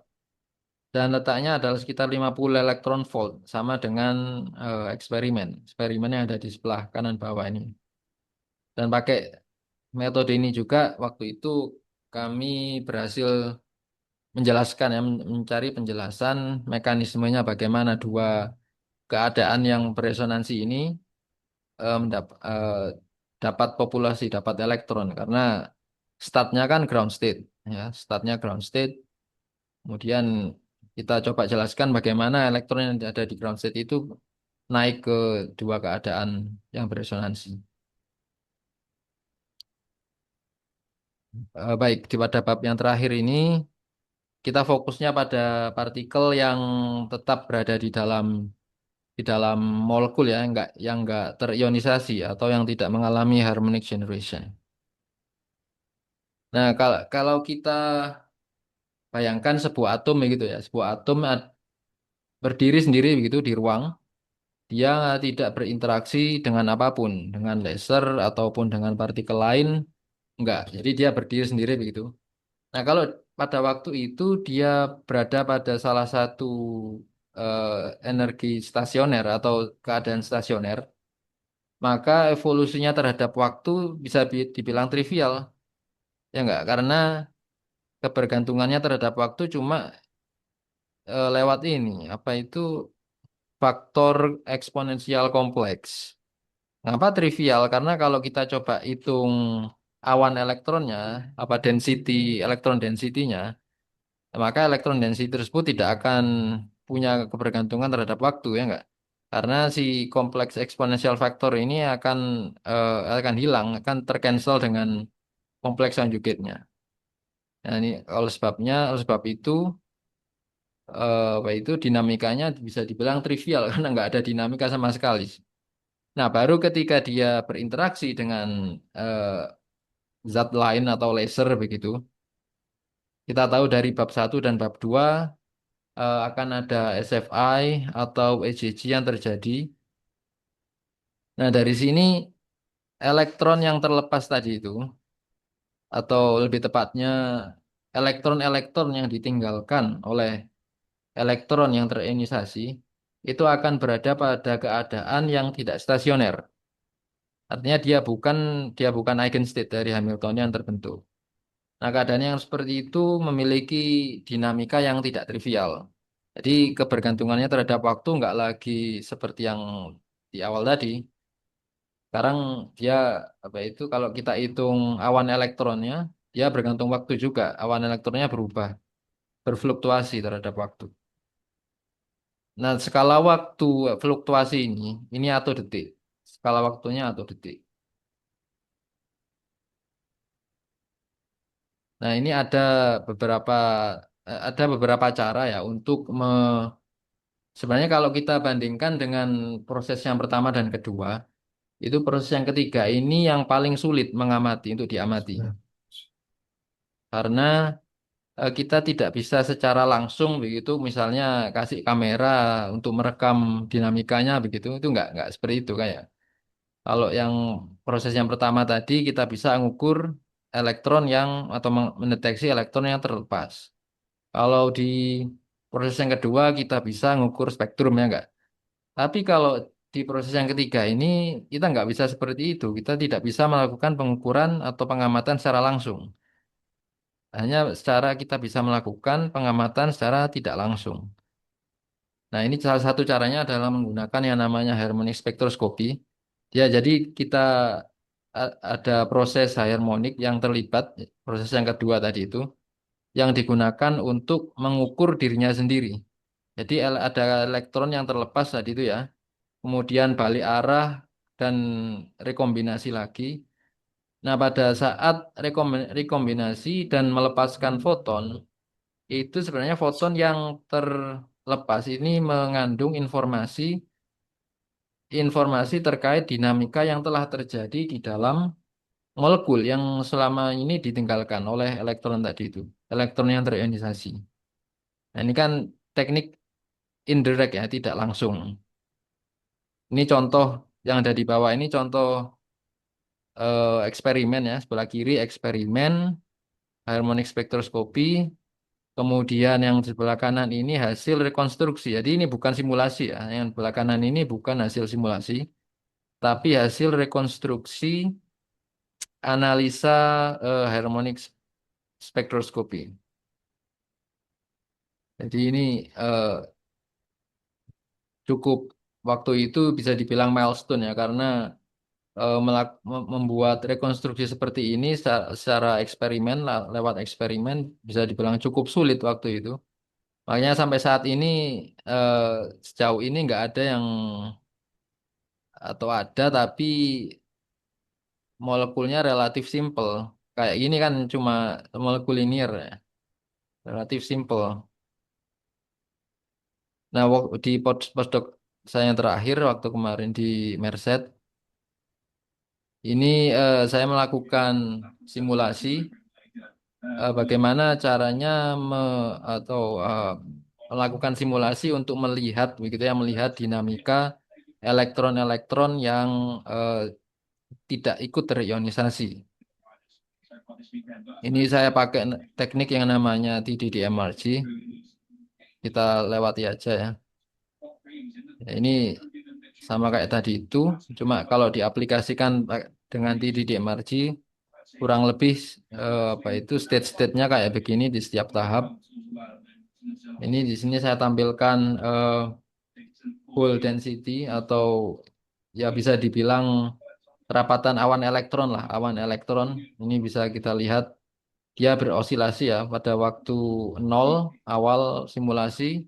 S2: dan letaknya adalah sekitar 50 elektron volt sama dengan eksperimen yang ada di sebelah kanan bawah ini. Dan pakai metode ini juga waktu itu kami berhasil menjelaskan ya mencari penjelasan mekanismenya bagaimana dua keadaan yang beresonansi ini dapat populasi, dapat elektron karena statnya kan ground state ya, statnya ground state. Kemudian kita coba jelaskan bagaimana elektron yang ada di ground state itu naik ke dua keadaan yang beresonansi. Baik, pada bab yang terakhir ini kita fokusnya pada partikel yang tetap berada di dalam molekul ya, yang nggak terionisasi atau yang tidak mengalami harmonic generation. Nah, kalau kita bayangkan sebuah atom begitu ya, sebuah atom berdiri sendiri begitu di ruang, dia tidak berinteraksi dengan apapun, dengan laser ataupun dengan partikel lain, enggak. Jadi dia berdiri sendiri begitu. Nah, kalau pada waktu itu dia berada pada salah satu eh, energi stasioner atau keadaan stasioner, maka evolusinya terhadap waktu bisa dibilang trivial, ya enggak? Karena kebergantungannya terhadap waktu cuma lewat ini, apa itu faktor eksponensial kompleks. Kenapa trivial? Karena kalau kita coba hitung awan elektronnya, apa density, elektron density-nya, maka elektron density tersebut tidak akan punya kebergantungan terhadap waktu ya enggak? Karena si kompleks eksponensial faktor ini akan hilang, akan tercancel dengan kompleks konjugatnya. Nah, ini oleh sebab itu apa itu dinamikanya bisa dibilang trivial karena nggak ada dinamika sama sekali. Nah, baru ketika dia berinteraksi dengan zat lain atau laser begitu, kita tahu dari bab satu dan bab 2 akan ada SFI atau EJG yang terjadi. Nah, dari sini elektron yang terlepas tadi itu, atau lebih tepatnya elektron-elektron yang ditinggalkan oleh elektron yang terenisasi, itu akan berada pada keadaan yang tidak stasioner. Artinya dia bukan eigenstate dari Hamiltonian terbentuk. Nah, keadaan yang seperti itu memiliki dinamika yang tidak trivial. Jadi kebergantungannya terhadap waktu nggak lagi seperti yang di awal tadi. Sekarang dia apa itu kalau kita hitung awan elektronnya, dia bergantung waktu juga. Awan elektronnya berubah, berfluktuasi terhadap waktu. Nah, skala waktu fluktuasi ini atau detik. Skala waktunya atau detik. Nah, ini beberapa ada beberapa cara ya untuk sebenarnya kalau kita bandingkan dengan proses yang pertama dan kedua, itu proses yang ketiga ini yang paling sulit mengamati untuk diamati. Karena kita tidak bisa secara langsung begitu, misalnya kasih kamera untuk merekam dinamikanya begitu, itu nggak seperti itu kayak. Kalau yang proses yang pertama tadi kita bisa mengukur elektron yang atau mendeteksi elektron yang terlepas. Kalau di proses yang kedua kita bisa mengukur spektrum ya enggak. Tapi kalau di proses yang ketiga ini kita nggak bisa seperti itu. Kita tidak bisa melakukan pengukuran atau pengamatan secara langsung. Hanya secara kita bisa melakukan pengamatan secara tidak langsung. Nah, ini salah satu caranya adalah menggunakan yang namanya harmonic spektroskopi. Ya, jadi kita ada proses harmonik yang terlibat, proses yang kedua tadi itu, yang digunakan untuk mengukur dirinya sendiri. Jadi ada elektron yang terlepas tadi itu ya, kemudian balik arah dan rekombinasi lagi. Nah, pada saat rekombinasi dan melepaskan foton, itu sebenarnya foton yang terlepas ini mengandung informasi terkait dinamika yang telah terjadi di dalam molekul yang selama ini ditinggalkan oleh elektron tadi itu, elektron yang terionisasi. Nah, ini kan teknik indirect ya, tidak langsung. Ini contoh yang ada di bawah ini contoh eksperimen ya, sebelah kiri eksperimen harmonic spektroskopi, kemudian yang di sebelah kanan ini hasil rekonstruksi. Jadi ini bukan simulasi ya, yang sebelah kanan ini bukan hasil simulasi, tapi hasil rekonstruksi analisa harmonic spektroskopi. Jadi ini eh, cukup waktu itu bisa dibilang milestone ya karena membuat rekonstruksi seperti ini secara eksperimen lewat eksperimen bisa dibilang cukup sulit waktu itu. Makanya sampai saat ini eh, sejauh ini nggak ada yang atau ada tapi molekulnya relatif simple. Kayak gini kan cuma molekul linear ya. relatif simple. Nah, di postdoc saya yang terakhir waktu kemarin di Merced, ini saya melakukan simulasi bagaimana caranya atau melakukan simulasi untuk melihat begitu ya, melihat dinamika elektron-elektron yang eh, tidak ikut terionisasi. Ini saya pakai teknik yang namanya TDDMRG. Kita lewati aja ya. Ya, ini sama kayak tadi itu, cuma kalau diaplikasikan dengan TDDMRG kurang lebih apa itu state-state-nya kayak begini di setiap tahap. Ini di sini saya tampilkan hole density atau ya bisa dibilang kerapatan awan elektron lah, awan elektron. Ini bisa kita lihat dia berosilasi ya pada waktu nol awal simulasi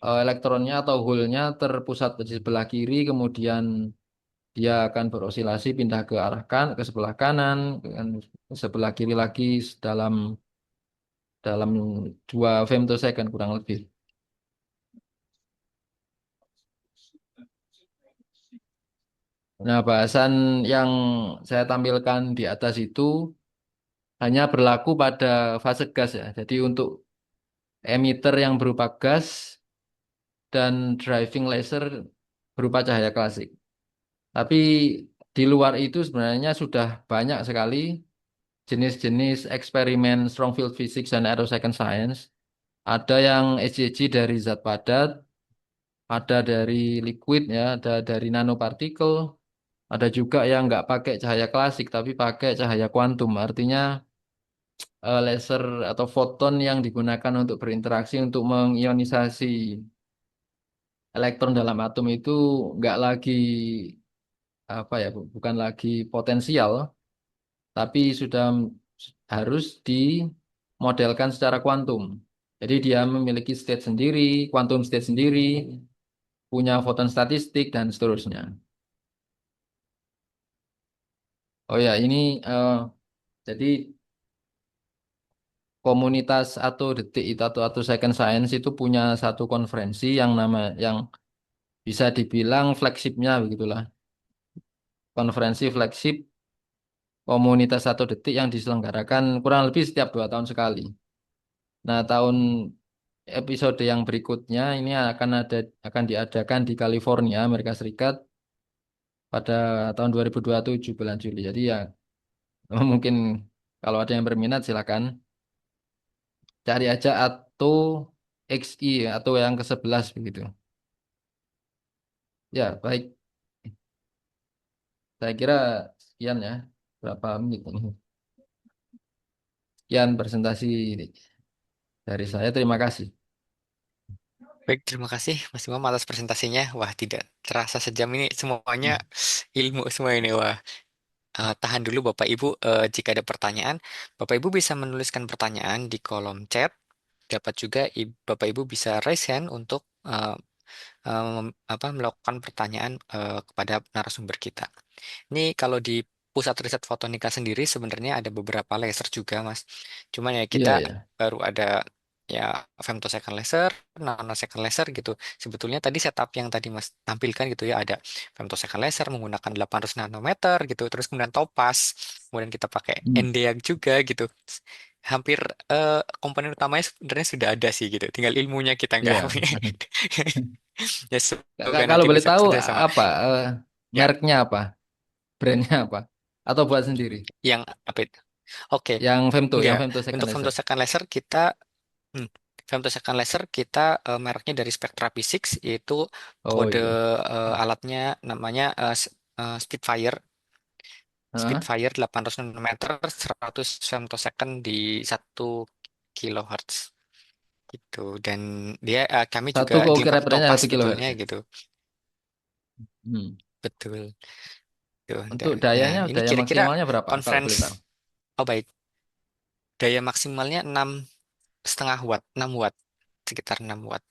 S2: elektronnya atau hole-nya terpusat di sebelah kiri, kemudian dia akan berosilasi pindah ke arah ke sebelah kanan, ke sebelah kiri lagi dalam dalam 2 femtosecond kurang lebih. Nah, bahasan yang saya tampilkan di atas itu hanya berlaku pada fase gas ya. Jadi untuk emitter yang berupa gas dan driving laser berupa cahaya klasik. Tapi di luar itu sebenarnya sudah banyak sekali jenis-jenis eksperimen strong field physics dan aerosecond science. Ada yang HCG dari zat padat, ada dari liquid ya, ada dari nanopartikel, ada juga yang nggak pakai cahaya klasik tapi pakai cahaya kuantum. Artinya laser atau foton yang digunakan untuk berinteraksi untuk mengionisasi elektron dalam atom itu nggak lagi apa ya, bukan lagi potensial, tapi sudah harus dimodelkan secara kuantum. Jadi dia memiliki state sendiri, quantum state sendiri, punya foton statistik dan seterusnya. Oh ya, ini jadi komunitas atau detik itu atau second science itu punya satu konferensi yang bisa dibilang flagshipnya begitulah. Konferensi flagship komunitas satu detik yang diselenggarakan kurang lebih setiap 2 tahun sekali. Nah, tahun episode yang berikutnya ini akan diadakan di California, Amerika Serikat pada tahun 2027 bulan Juli. Jadi ya mungkin kalau ada yang berminat silakan cari aja atau XI atau yang ke-11 begitu. Ya, baik. Saya kira sekian ya. Berapa menit ini? Sekian presentasi dari saya. Terima kasih.
S1: Baik, terima kasih Mas Imam atas presentasinya. Wah, tidak terasa sejam ini semuanya ilmu semua ini. Wah, tahan dulu Bapak Ibu. Jika ada pertanyaan, Bapak Ibu bisa menuliskan pertanyaan di kolom chat. Dapat juga Bapak Ibu bisa raise hand untuk melakukan pertanyaan kepada narasumber kita. Ini kalau di Pusat Riset Fotonika sendiri sebenarnya ada beberapa laser juga, Mas. Cuman ya kita
S2: Iya, ya.
S1: baru ada ya femtosecond laser, nanosecond laser gitu. Sebetulnya tadi setup yang tadi Mas tampilkan gitu ya ada femtosecond laser menggunakan 800 nanometer gitu, terus kemudian topaz, kemudian kita pakai
S2: Hmm.
S1: NDR juga gitu. Hampir komponen utamanya sebenarnya sudah ada sih gitu. Tinggal ilmunya kita nggak
S2: Iya.
S1: punya. Ya semoga
S2: Kalau
S1: nanti
S2: boleh
S1: bisa
S2: tahu
S1: kerjasama.
S2: apa
S1: Ya,
S2: mereknya apa, brandnya apa, atau buat sendiri?
S1: yang apa itu? Oke,
S2: Yang
S1: enggak.
S2: femto second
S1: Untuk
S2: laser.
S1: femtosecond laser kita, hmm, femtosecond laser kita mereknya dari Spectra Physics, yaitu
S2: Oh
S1: kode
S2: iya.
S1: alatnya namanya Spitfire.
S2: Hah?
S1: Spitfire 800 nanometer, 100 femtosecond di 1 kilohertz gitu. Dan dia kami juga
S2: Satu kok ukir
S1: dilengkapi
S2: referensinya
S1: topas
S2: 1 kilohertz
S1: judulnya
S2: ya.
S1: gitu.
S2: Hmm.
S1: Betul. Tuh,
S2: Untuk
S1: dan ya
S2: dayanya,
S1: ini
S2: daya
S1: kira-kira
S2: maksimalnya berapa? Kalau
S1: conference.
S2: boleh tahu.
S1: Oh baik, daya maksimalnya 6,5 watt, 6 watt, sekitar 6 watt.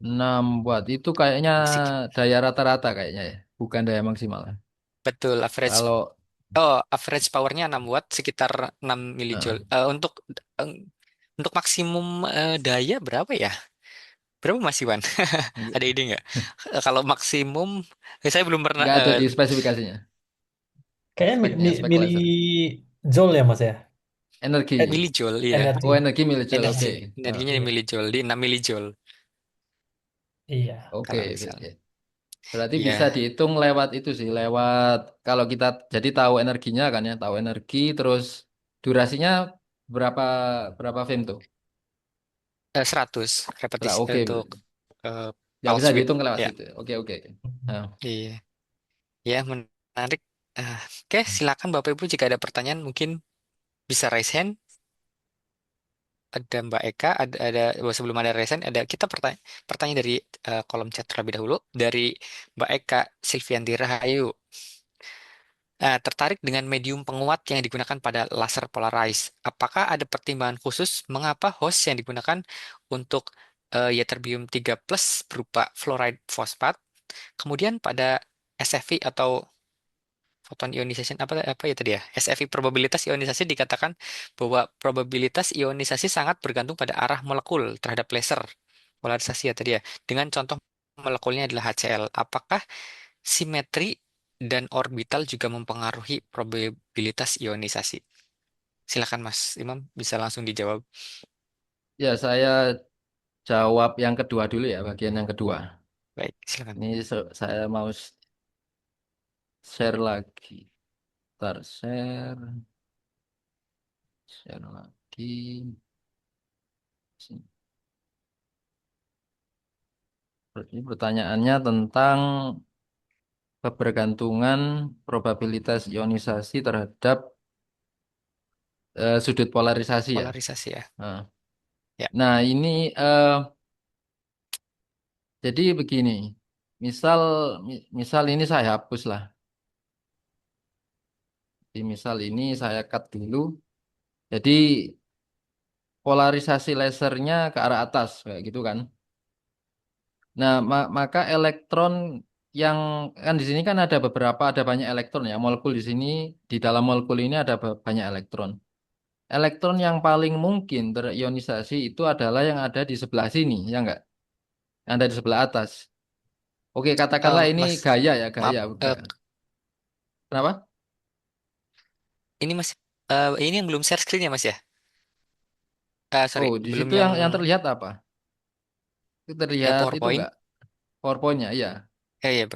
S2: 6 watt itu kayaknya
S1: Sek-
S2: daya rata-rata kayaknya ya, bukan daya maksimal.
S1: Betul, average.
S2: Kalau
S1: Oh, average powernya 6 watt, sekitar 6
S2: eh,
S1: milijoule. Untuk Untuk maksimum daya berapa ya? Berapa Mas Iwan? Ada
S2: Nggak
S1: ide nggak? Kalau maksimum, saya belum pernah
S2: nggak ada di spesifikasinya,
S3: Kayaknya
S2: spek
S3: mili
S2: laser.
S3: joule ya Mas ya?
S2: Energi.
S1: milijoule, iya.
S3: Energi.
S2: Oh, energi milijoule.
S1: Energi,
S2: Oke.
S3: Energi.
S2: Ah,
S1: energinya di
S3: Iya.
S1: milijoule, di 6 milijoule.
S3: Iya.
S2: oke.
S1: Kalau misal,
S2: Berarti bisa
S1: iya,
S2: dihitung lewat itu sih, lewat kalau kita jadi tahu energinya kan ya, tahu energi terus durasinya berapa berapa frame tuh?
S1: 100 repetisi
S2: Oke,
S1: untuk eh,
S2: ya
S1: pulse
S2: bisa
S1: width.
S2: dihitung lewat
S1: Ya,
S2: situ. Oke, oke. Nah,
S1: iya, ya menarik. Oke, silakan Bapak Ibu jika ada pertanyaan mungkin bisa raise hand. Ada Mbak Eka, sebelum ada raise hand, ada kita pertanyaan dari kolom chat terlebih dahulu dari Mbak Eka Silvianti Rahayu. Tertarik dengan medium penguat yang digunakan pada laser polarized. Apakah ada pertimbangan khusus mengapa host yang digunakan untuk ytterbium 3 plus berupa fluoride fosfat, kemudian pada SFI atau photon ionization apa apa ya tadi ya? SFI probabilitas ionisasi dikatakan bahwa probabilitas ionisasi sangat bergantung pada arah molekul terhadap laser polarisasi ya tadi ya. Dengan contoh molekulnya adalah HCl. Apakah simetri dan orbital juga mempengaruhi probabilitas ionisasi? Silakan Mas Imam bisa langsung dijawab.
S2: ya saya jawab yang kedua dulu ya, bagian yang kedua.
S1: Baik, silakan.
S2: Ini saya mau share lagi. Ntar share lagi. Sini. Ini pertanyaannya tentang kebergantungan probabilitas ionisasi terhadap sudut polarisasi ya.
S1: Polarisasi ya.
S2: Nah,
S1: Ya,
S2: nah, ini eh, jadi begini. Misal misal ini saya hapus lah. Di misal ini saya cut dulu. Jadi polarisasi lasernya ke arah atas kayak gitu kan. Nah, maka elektron yang kan di sini kan ada banyak elektron ya. Molekul di sini di dalam molekul ini ada banyak elektron. Elektron yang paling mungkin terionisasi itu adalah yang ada di sebelah sini, ya enggak? Yang ada di sebelah atas. Oke, katakanlah ini
S1: Mas,
S2: gaya ya,
S1: maaf,
S2: gaya. Kenapa?
S1: ini Mas, ini yang belum share screen ya Mas ya? Sorry,
S2: Oh, di
S1: belum
S2: situ
S1: yang
S2: yang terlihat apa? Itu terlihat itu
S1: PowerPoint.
S2: enggak? PowerPoint-nya, iya.
S1: Iya,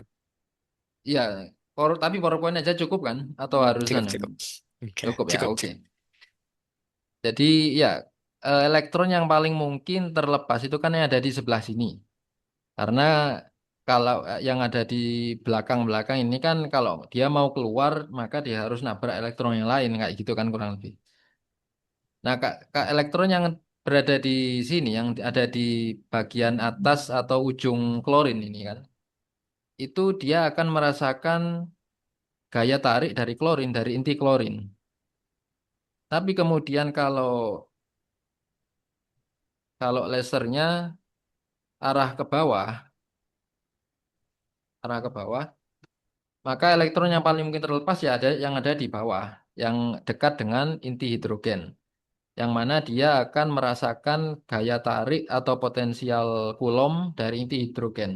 S2: Iya, tapi PowerPoint aja cukup kan? Atau harus
S1: cukup
S2: sana?
S1: cukup. Oke,
S2: Cukup ya,
S1: cukup
S2: oke.
S1: cukup.
S2: Jadi ya, elektron yang paling mungkin terlepas itu kan yang ada di sebelah sini. Karena kalau yang ada di belakang-belakang ini kan kalau dia mau keluar maka dia harus nabrak elektron yang lain kayak gitu kan kurang lebih. Nah, elektron yang berada di sini yang ada di bagian atas atau ujung klorin ini kan, itu dia akan merasakan gaya tarik dari klorin dari inti klorin. Tapi kemudian kalau lasernya arah ke bawah, arah ke bawah, maka elektron yang paling mungkin terlepas ya ada yang ada di bawah, yang dekat dengan inti hidrogen, yang mana dia akan merasakan gaya tarik atau potensial Coulomb dari inti hidrogen.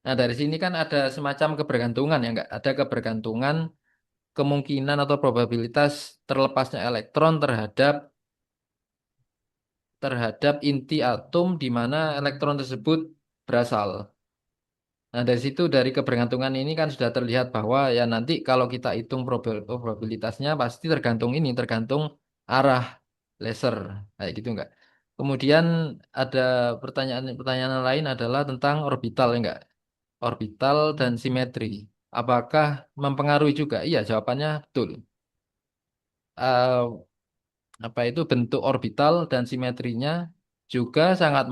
S2: Nah, dari sini kan ada semacam kebergantungan ya enggak? Ada kebergantungan kemungkinan atau probabilitas terlepasnya elektron terhadap terhadap inti atom di mana elektron tersebut berasal. Nah, dari situ dari kebergantungan ini kan sudah terlihat bahwa ya nanti kalau kita hitung probabilitasnya pasti tergantung arah laser. Kayak gitu enggak? Kemudian ada pertanyaan lain adalah tentang orbital ya enggak? Orbital dan simetri. Apakah mempengaruhi juga? Iya, jawabannya betul. Eh, apa itu bentuk orbital dan simetrinya juga sangat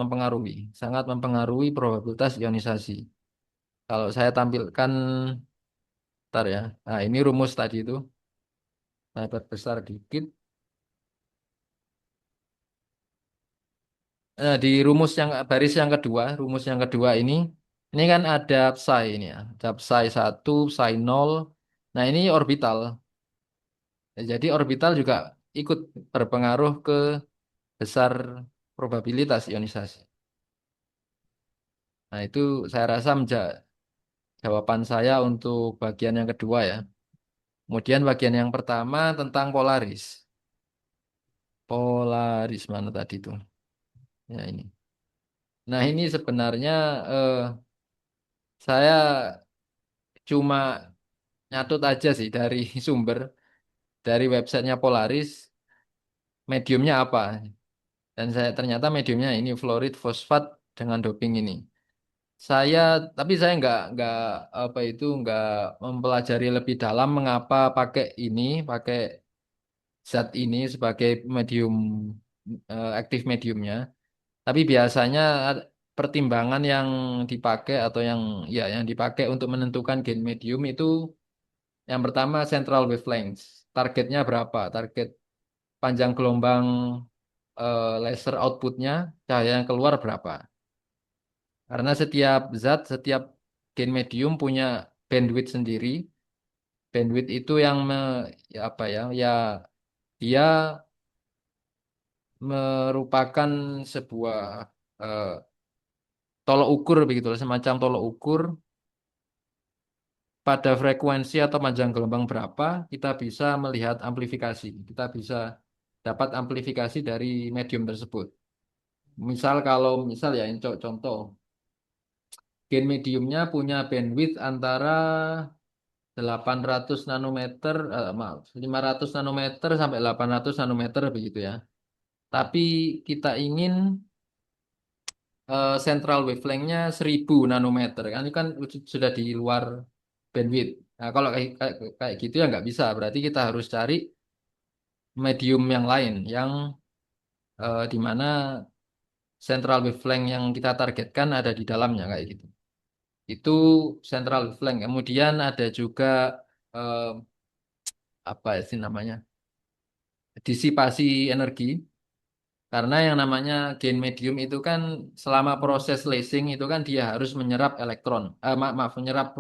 S2: mempengaruhi probabilitas ionisasi. Kalau saya tampilkan, ntar ya. Nah, ini rumus tadi itu. Saya perbesar dikit. Di rumus yang kedua ini kan ada psi ini ya. Ada psi 1, psi 0. Nah, ini orbital. Ya, jadi orbital juga ikut berpengaruh ke besar probabilitas ionisasi. Nah, itu saya rasa jawaban saya untuk bagian yang kedua ya. Kemudian bagian yang pertama tentang polaris. Polaris mana tadi tuh? Ya ini. Nah, ini sebenarnya eh, saya cuma nyatut aja sih dari sumber dari websitenya Polaris, mediumnya apa? Dan saya ternyata mediumnya ini fluorid fosfat dengan doping ini. Saya tapi saya nggak apa itu nggak mempelajari lebih dalam mengapa pakai zat ini sebagai medium aktif mediumnya. Tapi biasanya pertimbangan yang dipakai atau yang dipakai untuk menentukan gain medium itu yang pertama central wavelength. Targetnya berapa? Target panjang gelombang laser outputnya cahaya yang keluar berapa? Karena setiap gain medium punya bandwidth sendiri. Bandwidth itu ya apa ya dia merupakan sebuah eh, tolok ukur begitu, semacam tolok ukur pada frekuensi atau panjang gelombang berapa kita bisa melihat amplifikasi. Kita bisa dapat amplifikasi dari medium tersebut. Misal ya, ini contoh, gain mediumnya punya bandwidth antara 800 nanometer, maaf, 500 nanometer sampai 800 nanometer begitu ya. Tapi kita ingin central wavelength-nya 1000 nanometer kan itu kan sudah di luar bandwidth. Nah, kalau kayak gitu ya nggak bisa. Berarti kita harus cari medium yang lain yang di mana central wavelength yang kita targetkan ada di dalamnya kayak gitu. Itu central wavelength. Kemudian ada juga eh, apa sih namanya? Disipasi energi. Karena yang namanya gain medium itu kan selama proses lacing itu kan dia harus menyerap elektron, maaf, menyerap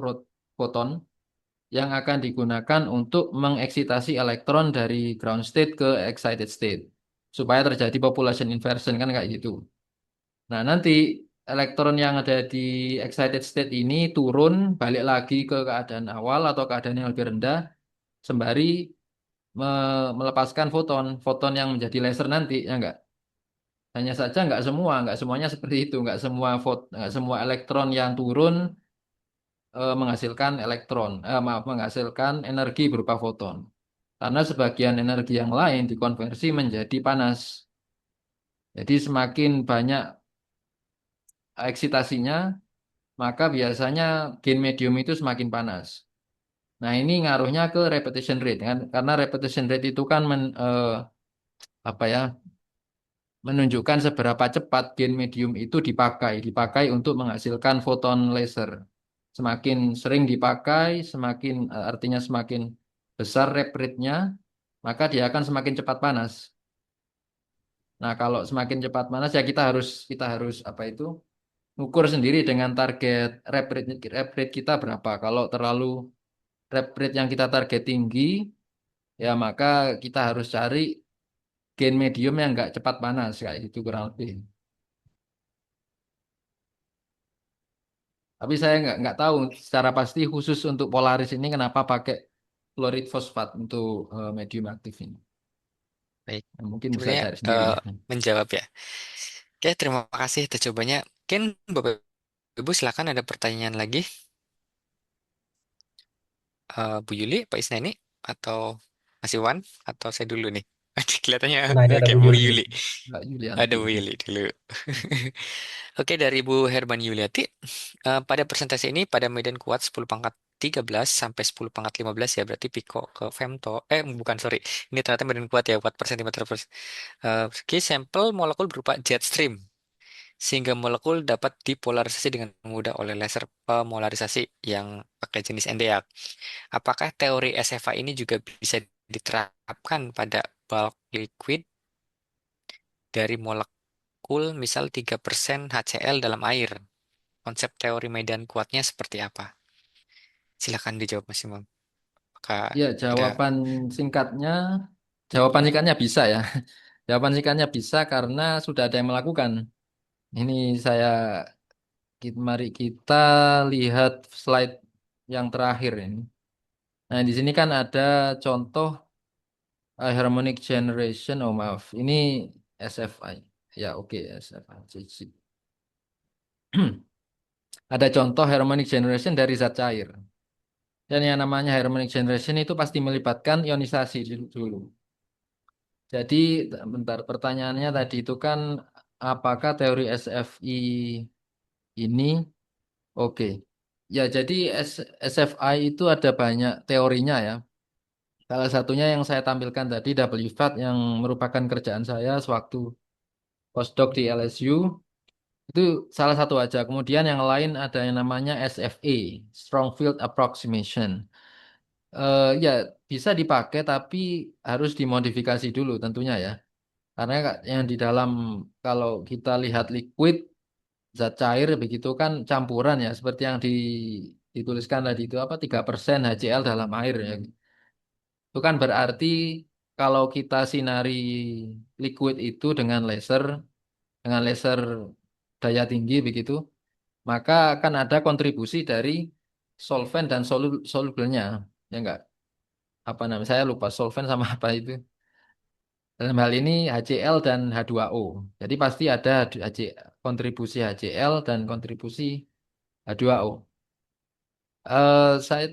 S2: foton yang akan digunakan untuk mengeksitasi elektron dari ground state ke excited state supaya terjadi population inversion kan kayak gitu. Nah, nanti elektron yang ada di excited state ini turun balik lagi ke keadaan awal atau keadaan yang lebih rendah sembari melepaskan foton yang menjadi laser nanti ya enggak. Hanya saja nggak semuanya seperti itu, nggak semua elektron yang turun menghasilkan maaf, menghasilkan energi berupa foton. Karena sebagian energi yang lain dikonversi menjadi panas. Jadi semakin banyak eksitasinya, maka biasanya gain medium itu semakin panas. Nah, ini ngaruhnya ke repetition rate kan, karena repetition rate itu kan apa ya, menunjukkan seberapa cepat gain medium itu dipakai untuk menghasilkan foton laser. Semakin sering dipakai, artinya semakin besar rep rate-nya, maka dia akan semakin cepat panas. Nah, kalau semakin cepat panas ya kita harus apa itu? Ukur sendiri dengan target rep rate kita berapa. Kalau terlalu rep rate yang kita target tinggi, ya maka kita harus cari gain medium yang nggak cepat panas kayak gitu kurang lebih. Tapi saya nggak tahu secara pasti khusus untuk Polaris ini kenapa pakai fluorid fosfat untuk medium aktif ini.
S1: Baik,
S2: Nah, mungkin bisa
S1: sebenarnya
S2: cari sendiri.
S1: menjawab ya. Oke, terima kasih atas jawabannya. Mungkin Bapak Ibu silakan ada pertanyaan lagi. Bu Yuli, Pak Isnani, atau Mas Iwan, atau saya dulu nih. Kelihatannya
S3: Nah, ini ada
S1: oke,
S3: Bu
S1: Bu
S3: Yuli nih.
S1: Yuli.
S2: Mbak
S1: Ada
S2: Yulianti.
S1: Bu Yuli dulu. Oke, dari Bu Herman Yuliati. Pada presentasi ini, pada medan kuat 10 pangkat 13 sampai 10 pangkat 15 ya, berarti piko ke femto. Bukan, sorry. Ini ternyata medan kuat ya, watt per centimeter per. Oke, sampel molekul berupa jet stream. Sehingga molekul dapat dipolarisasi dengan mudah oleh laser pemolarisasi yang pakai jenis Nd:YAG. Apakah teori SFA ini juga bisa diterapkan pada bulk liquid dari molekul misal 3% HCl dalam air? Konsep teori medan kuatnya seperti apa? Silakan dijawab Mas Imam. Apakah
S2: Ya,
S1: ada
S2: jawaban singkatnya bisa ya. Jawaban singkatnya bisa karena sudah ada yang melakukan. Ini saya mari kita lihat slide yang terakhir ini. Nah, di sini kan ada contoh harmonic generation. Oh, maaf. Ini SFI. Ya, oke, SFI. Ada contoh harmonic generation dari zat cair. Dan yang namanya harmonic generation itu pasti melibatkan ionisasi dulu. Jadi, bentar, pertanyaannya tadi itu kan apakah teori SFI ini oke? Ya, jadi SFI itu ada banyak teorinya ya. Salah satunya yang saya tampilkan tadi WFAT yang merupakan kerjaan saya sewaktu postdoc di LSU itu salah satu aja. Kemudian yang lain ada yang namanya SFA, Strong Field Approximation. Ya bisa dipakai tapi harus dimodifikasi dulu tentunya ya. Karena yang di dalam kalau kita lihat liquid zat cair begitu kan campuran ya seperti yang dituliskan tadi itu apa 3% HCl dalam air ya. Itu kan berarti kalau kita sinari liquid itu dengan laser daya tinggi begitu, maka akan ada kontribusi dari solvent dan solubelnya. Ya enggak? Apa namanya? Saya lupa solvent sama apa itu. Dalam hal ini HCl dan H2O. Jadi pasti ada kontribusi HCl dan kontribusi H2O.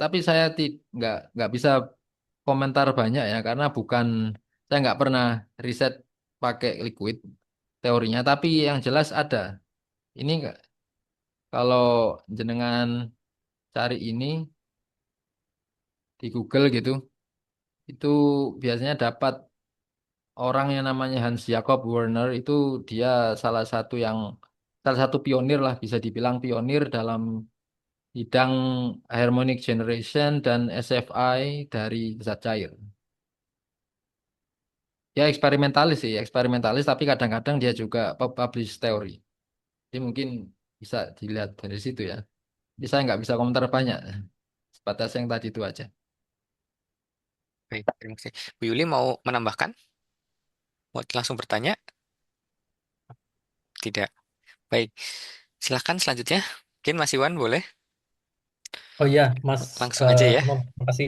S2: Tapi saya nggak bisa komentar banyak ya karena saya nggak pernah riset pakai liquid teorinya. Tapi yang jelas ada. Ini nggak kalau jenengan cari ini di Google gitu, itu biasanya dapat orang yang namanya Hans Jakob Werner itu dia salah satu salah satu pionir lah bisa dibilang pionir dalam bidang harmonic generation dan SFI dari zat cair. Ya eksperimentalis sih, eksperimentalis tapi kadang-kadang dia juga publish teori. Jadi mungkin bisa dilihat dari situ ya. Jadi saya nggak bisa komentar banyak, sebatas yang tadi itu aja.
S1: Baik, terima kasih. Bu Yuli mau menambahkan? Mau langsung bertanya? Tidak. Baik, silakan selanjutnya. Mungkin Mas Iwan boleh
S3: Oh iya, Mas
S1: langsung aja ya.
S3: Imam, terima kasih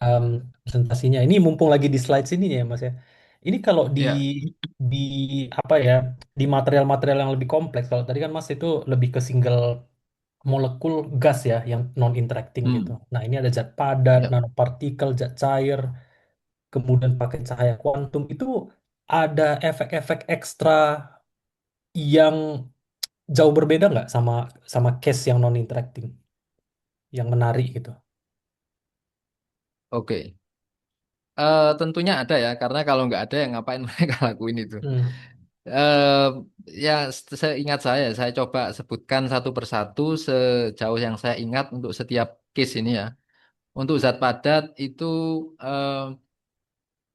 S3: em, presentasinya. Ini mumpung lagi di slide sini ya, Mas ya. Ini kalau
S2: Ya,
S3: di apa ya, di material-material yang lebih kompleks. Kalau tadi kan Mas itu lebih ke single molekul gas ya, yang non interacting gitu.
S2: hmm,
S3: Nah, ini ada zat padat,
S2: ya,
S3: nanopartikel, zat cair, kemudian pakai cahaya kuantum. Itu ada efek-efek ekstra yang jauh berbeda nggak sama sama case yang non interacting, yang menarik gitu.
S2: oke. Tentunya ada ya, karena kalau nggak ada yang ngapain mereka lakuin itu.
S3: Hmm.
S2: Eh ya, seingat saya coba sebutkan satu persatu sejauh yang saya ingat untuk setiap case ini ya. Untuk zat padat itu, eh,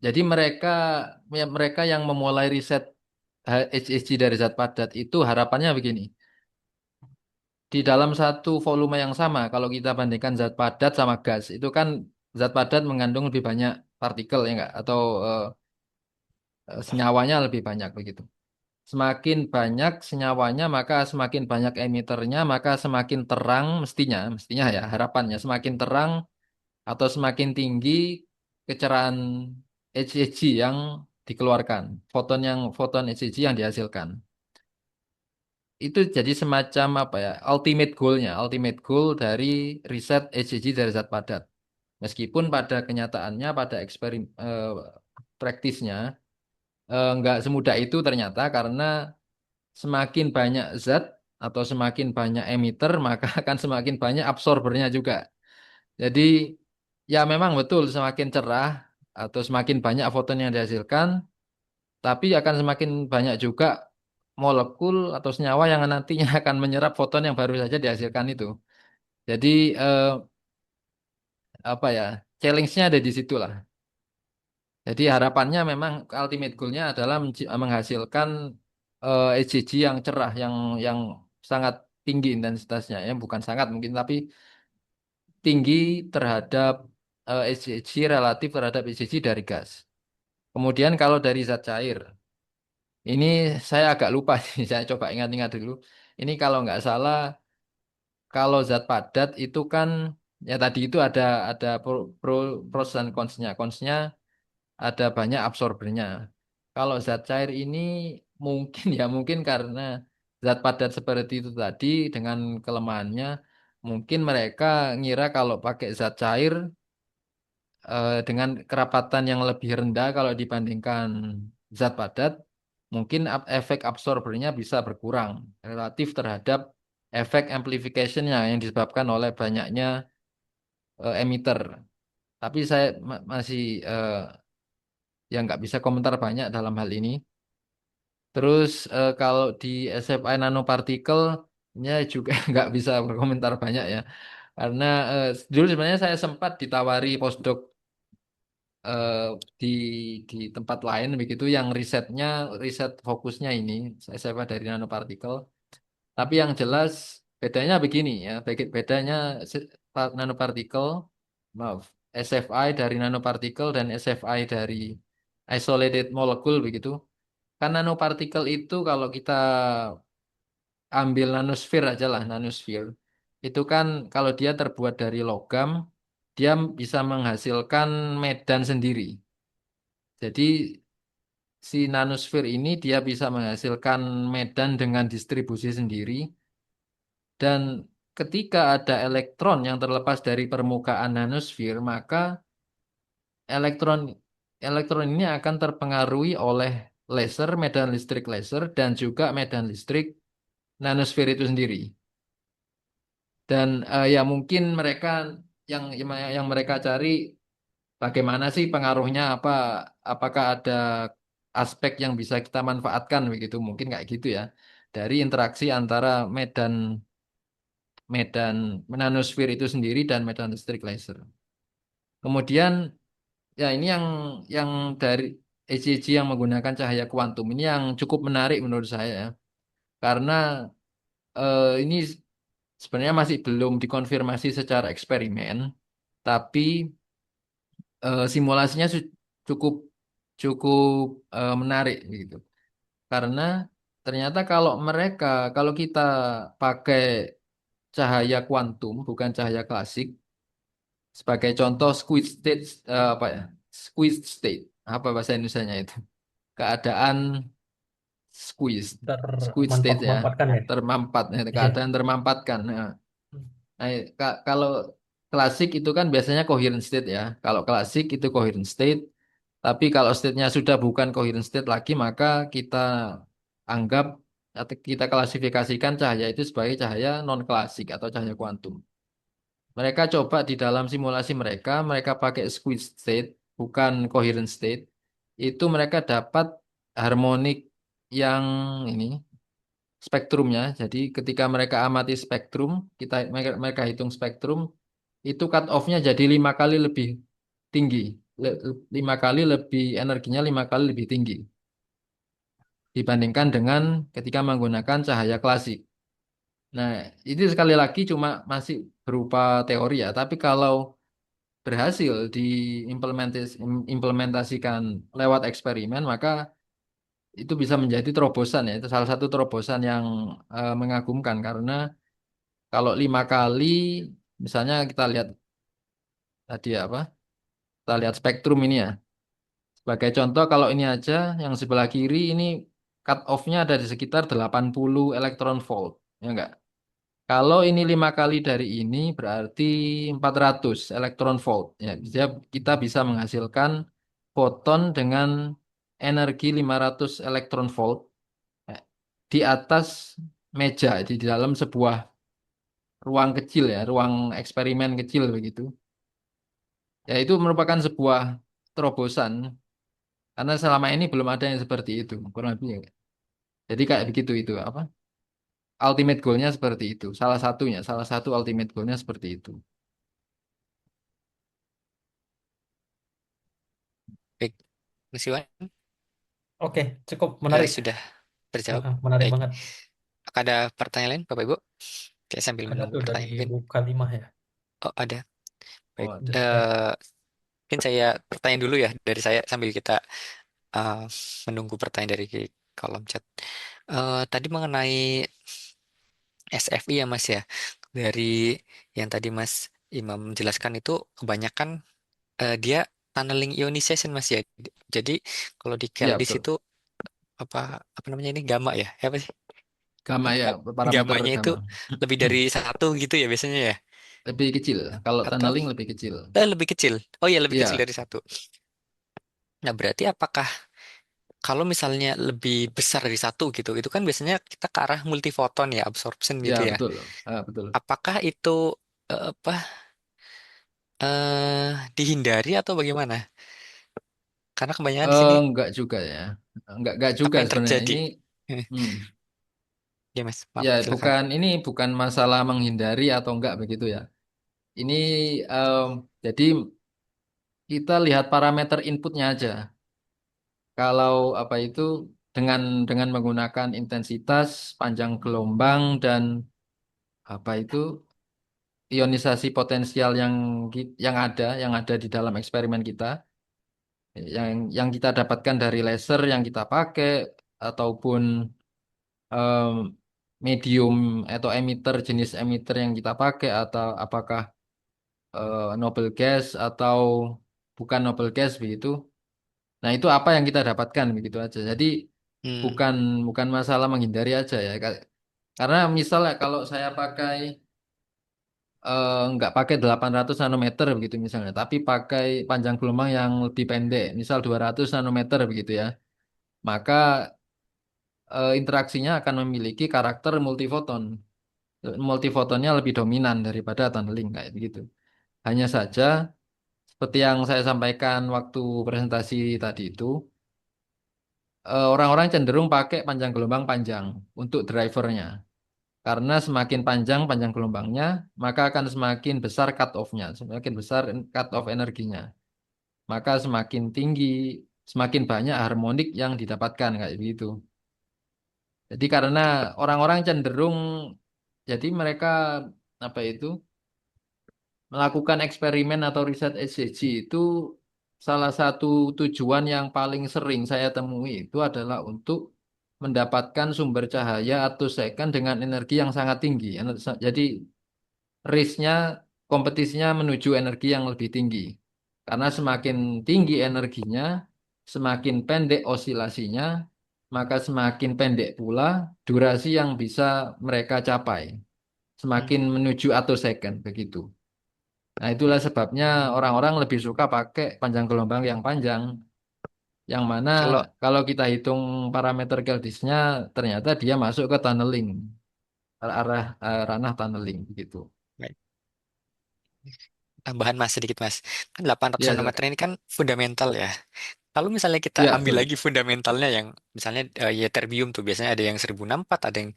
S2: jadi mereka yang memulai riset HHG dari zat padat itu harapannya begini. Di dalam satu volume yang sama, kalau kita bandingkan zat padat sama gas, itu kan zat padat mengandung lebih banyak partikel ya enggak? Atau senyawanya lebih banyak begitu. Semakin banyak senyawanya, maka semakin banyak emiternya, maka semakin terang mestinya ya harapannya semakin terang atau semakin tinggi kecerahan HEG yang dikeluarkan, foton HEG yang dihasilkan. Itu jadi semacam apa ya, ultimate goal dari riset HEG dari zat padat. Meskipun pada kenyataannya, pada praktisnya, nggak semudah itu ternyata karena semakin banyak zat atau semakin banyak emitter, maka akan semakin banyak absorbernya juga. Jadi ya memang betul semakin cerah atau semakin banyak foton yang dihasilkan, tapi akan semakin banyak juga molekul atau senyawa yang nantinya akan menyerap foton yang baru saja dihasilkan itu. Jadi eh, apa ya, challenge-nya ada di situ lah. Jadi harapannya memang ultimate goal-nya adalah menghasilkan ECG yang cerah, yang sangat tinggi intensitasnya, ya bukan sangat mungkin, tapi tinggi terhadap ECG relatif terhadap ECG dari gas. Kemudian kalau dari zat cair, ini saya agak lupa, saya coba ingat-ingat dulu. Ini kalau nggak salah, kalau zat padat itu kan ya tadi itu ada pro pros dan consnya. Consnya ada banyak absorbernya. Kalau zat cair ini mungkin ya mungkin karena zat padat seperti itu tadi dengan kelemahannya, mungkin mereka ngira kalau pakai zat cair dengan kerapatan yang lebih rendah kalau dibandingkan zat padat, mungkin efek absorbernya bisa berkurang relatif terhadap efek amplification-nya yang disebabkan oleh banyaknya emitter. Tapi saya masih yang nggak bisa komentar banyak dalam hal ini. Terus kalau di SFI nanopartikel nya juga nggak bisa berkomentar banyak ya. Karena dulu sebenarnya saya sempat ditawari postdoc eh, di di tempat lain begitu yang riset fokusnya ini SFI dari nanopartikel. Tapi yang jelas bedanya begini ya, bedanya nanopartikel, maaf, SFI dari nanopartikel dan SFI dari isolated molecule begitu. Kan nanopartikel itu kalau kita ambil nanosfer aja lah, nanosfer. Itu kan kalau dia terbuat dari logam, dia bisa menghasilkan medan sendiri. Jadi si nanosfer ini dia bisa menghasilkan medan dengan distribusi sendiri dan ketika ada elektron yang terlepas dari permukaan nanosfer, maka elektron elektron ini akan terpengaruhi oleh laser, medan listrik laser dan juga medan listrik nanosfer itu sendiri. Dan ya mungkin mereka yang mereka cari bagaimana sih pengaruhnya apakah ada aspek yang bisa kita manfaatkan begitu mungkin kayak gitu ya dari interaksi antara medan medan nanosfer itu sendiri dan medan listrik laser. Kemudian ya ini yang dari ECG yang menggunakan cahaya kuantum ini yang cukup menarik menurut saya ya. Karena ini sebenarnya masih belum dikonfirmasi secara eksperimen, tapi simulasinya cukup cukup menarik gitu. Karena ternyata kalau kita pakai cahaya kuantum bukan cahaya klasik sebagai contoh squid state apa ya? Squid state. Apa bahasa Indonesianya itu? Keadaan squeeze, squid state ya,
S3: Termampat-mampatkan ya.
S2: termampat, ya,
S3: Iya.
S2: keadaan termampatkan. Nah, kalau klasik itu kan biasanya coherent state ya. Kalau klasik itu coherent state, tapi kalau state-nya sudah bukan coherent state lagi, maka kita anggap atau kita klasifikasikan cahaya itu sebagai cahaya non klasik atau cahaya kuantum. Mereka coba di dalam simulasi mereka pakai squid state, bukan coherent state. Itu mereka dapat harmonik yang ini spektrumnya. Jadi ketika mereka amati spektrum, mereka hitung spektrum, itu cut off-nya jadi 5 kali lebih tinggi, 5 kali lebih energinya 5 kali lebih tinggi dibandingkan dengan ketika menggunakan cahaya klasik. Nah, itu sekali lagi cuma masih berupa teori ya, tapi kalau berhasil diimplementasikan lewat eksperimen, maka itu bisa menjadi terobosan ya. Itu salah satu terobosan yang mengagumkan karena kalau 5 kali, misalnya kita lihat tadi apa? Kita lihat spektrum ini ya. Sebagai contoh, kalau ini aja yang sebelah kiri ini cut off-nya ada di sekitar 80 elektron volt, ya enggak? Kalau ini 5 kali dari ini berarti 400 elektron volt. Ya, kita bisa menghasilkan foton dengan energi 500 elektron volt eh, di atas meja di dalam sebuah ruang kecil ya, ruang eksperimen kecil begitu. Ya itu merupakan sebuah terobosan karena selama ini belum ada yang seperti itu, kurang lebih ya. Jadi kayak begitu itu apa? Ultimate goalnya seperti itu. Salah satu ultimate goalnya seperti itu.
S1: Baik, Mas Iwan,
S3: Oke, cukup menarik.
S1: sudah terjawab.
S3: Menarik
S1: Baik,
S3: banget.
S1: apakah ada pertanyaan lain, Bapak Ibu? Oke, sambil
S3: Ada
S1: menunggu
S3: tuh dari
S1: pertanyaan mungkin.
S3: Bu Kalimah ya.
S1: Oh, ada.
S2: Oh,
S1: Baik,
S2: ada.
S3: Ya.
S1: mungkin saya pertanyaan dulu ya dari saya sambil kita uh, menunggu pertanyaan dari kolom chat. Tadi mengenai SFI ya Mas ya, dari yang tadi Mas Imam jelaskan itu kebanyakan dia tunneling ionization Mas ya. Jadi kalau di
S2: Ya,
S1: Keldysh
S2: betul.
S1: itu apa apa namanya ini gamma ya? Apa sih?
S2: Gamma ya, parameter
S1: Gammanya itu
S2: gamma.
S1: lebih dari satu gitu ya biasanya ya?
S2: Lebih kecil. Kalau
S1: Atau
S2: tunneling lebih kecil.
S1: lebih kecil? Oh ya lebih kecil
S2: Iya,
S1: dari satu. Nah berarti apakah kalau misalnya lebih besar dari satu gitu, itu kan biasanya kita ke arah multifoton ya, absorption
S2: ya
S1: gitu ya.
S2: betul. Betul.
S1: Apakah itu apa dihindari atau bagaimana? Karena kebanyakan di sini
S2: Enggak juga ya. Enggak
S1: apa
S2: juga
S1: yang
S2: sebenarnya.
S1: terjadi?
S2: Ini
S1: Eh,
S2: hmm,
S1: Ya Mas, maaf
S2: ya
S1: silakan.
S2: bukan masalah menghindari atau enggak begitu ya. Ini em, jadi kita lihat parameter inputnya aja. Kalau apa itu dengan menggunakan intensitas, panjang gelombang dan apa itu ionisasi potensial yang ada di dalam eksperimen kita, yang kita dapatkan dari laser yang kita pakai ataupun em, medium atau jenis emitter yang kita pakai atau apakah noble gas atau bukan noble gas begitu. Nah, itu apa yang kita dapatkan begitu aja. Jadi
S1: Hmm,
S2: bukan bukan masalah menghindari aja ya. Karena misalnya kalau saya pakai nggak pakai 800 nanometer begitu misalnya, tapi pakai panjang gelombang yang lebih pendek, misal 200 nanometer begitu ya, maka interaksinya akan memiliki karakter multifoton. Multifotonnya lebih dominan daripada tunneling kayak begitu. Hanya saja seperti yang saya sampaikan waktu presentasi tadi itu, orang-orang cenderung pakai panjang gelombang panjang untuk drivernya. Karena semakin panjang panjang gelombangnya, maka akan semakin besar cut off-nya, semakin besar cut off energinya. Maka semakin tinggi, semakin banyak harmonik yang didapatkan kayak begitu. Jadi karena orang-orang cenderung, jadi mereka apa itu melakukan eksperimen atau riset SCG itu salah satu tujuan yang paling sering saya temui itu adalah untuk mendapatkan sumber cahaya atau second dengan energi yang sangat tinggi. Jadi race-nya, kompetisinya menuju energi yang lebih tinggi. Karena semakin tinggi energinya, semakin pendek osilasinya, maka semakin pendek pula durasi yang bisa mereka capai.
S1: hmm.
S2: Semakin menuju atau second, begitu. Nah, itulah sebabnya orang-orang lebih suka pakai panjang gelombang yang panjang, yang mana
S1: Kalau
S2: kalau kita hitung parameter Keldysh-nya, ternyata dia masuk ke tunneling, arah ranah tunneling, begitu.
S1: baik, tambahan Mas sedikit Mas, kan 800
S2: Ya,
S1: nanometer
S2: silakan.
S1: ini kan fundamental ya. Kalau misalnya kita
S2: Ya,
S1: ambil
S2: betul.
S1: lagi fundamentalnya yang misalnya ya terbium tuh biasanya ada yang 1064, ada yang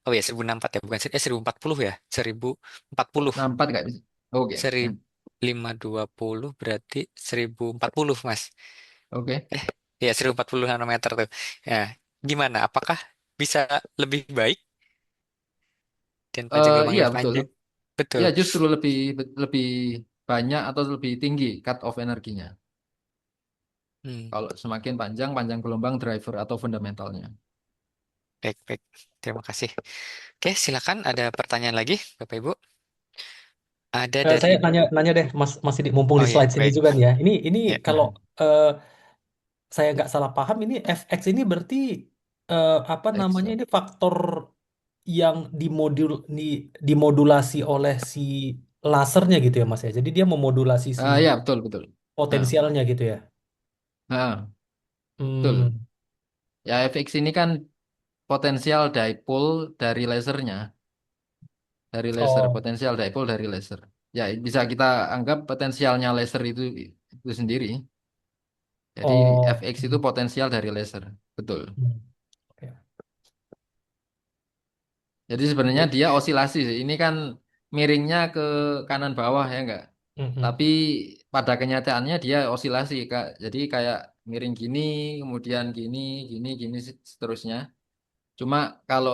S1: oh ya 1064 ya bukan 1040 ya 1040
S2: Nampak nggak bisa? Oke. Hmm.
S1: 1520 berarti 1040 Mas.
S2: Oke.
S1: Eh ya 1040 nanometer tuh. Ya, gimana? Apakah bisa lebih baik dan panjang gelombang
S2: Iya
S1: lebih
S2: betul.
S1: panjang? Betul.
S2: Ya justru lebih banyak atau lebih tinggi cut off energinya.
S1: Hmm,
S2: Kalau semakin panjang, panjang gelombang driver atau fundamentalnya.
S1: baik, baik. Terima kasih. Oke, silakan ada pertanyaan lagi, Bapak Ibu. Ada dari
S3: Saya
S1: Ibu.
S3: nanya deh, Mas Sidik, mumpung
S1: Oh
S3: di
S1: ya,
S3: slide sini
S1: baik.
S3: juga nih ya. Ini
S1: Ya.
S3: kalau eh, saya nggak salah paham, ini FX ini berarti apa namanya
S2: Excel.
S3: ini faktor yang di, dimodulasi oleh si lasernya gitu ya Mas ya. Jadi dia memodulasi si
S2: Ya betul betul. Nah,
S3: potensialnya gitu ya.
S2: betul.
S3: Hmm.
S2: Ya FX ini kan potensial dipole dari lasernya,
S3: Oh,
S2: potensial dipole dari laser. Ya bisa kita anggap potensialnya laser itu sendiri. Jadi
S3: oh.
S2: FX itu
S3: Hmm.
S2: potensial dari laser. Betul.
S3: Hmm. Oke.
S2: Jadi sebenarnya
S3: Baik.
S2: dia osilasi sih. Ini kan miringnya ke kanan bawah ya enggak.
S3: Mhm.
S2: Tapi pada kenyataannya dia osilasi Kak. Jadi kayak miring gini, kemudian gini, gini, gini seterusnya. Cuma kalau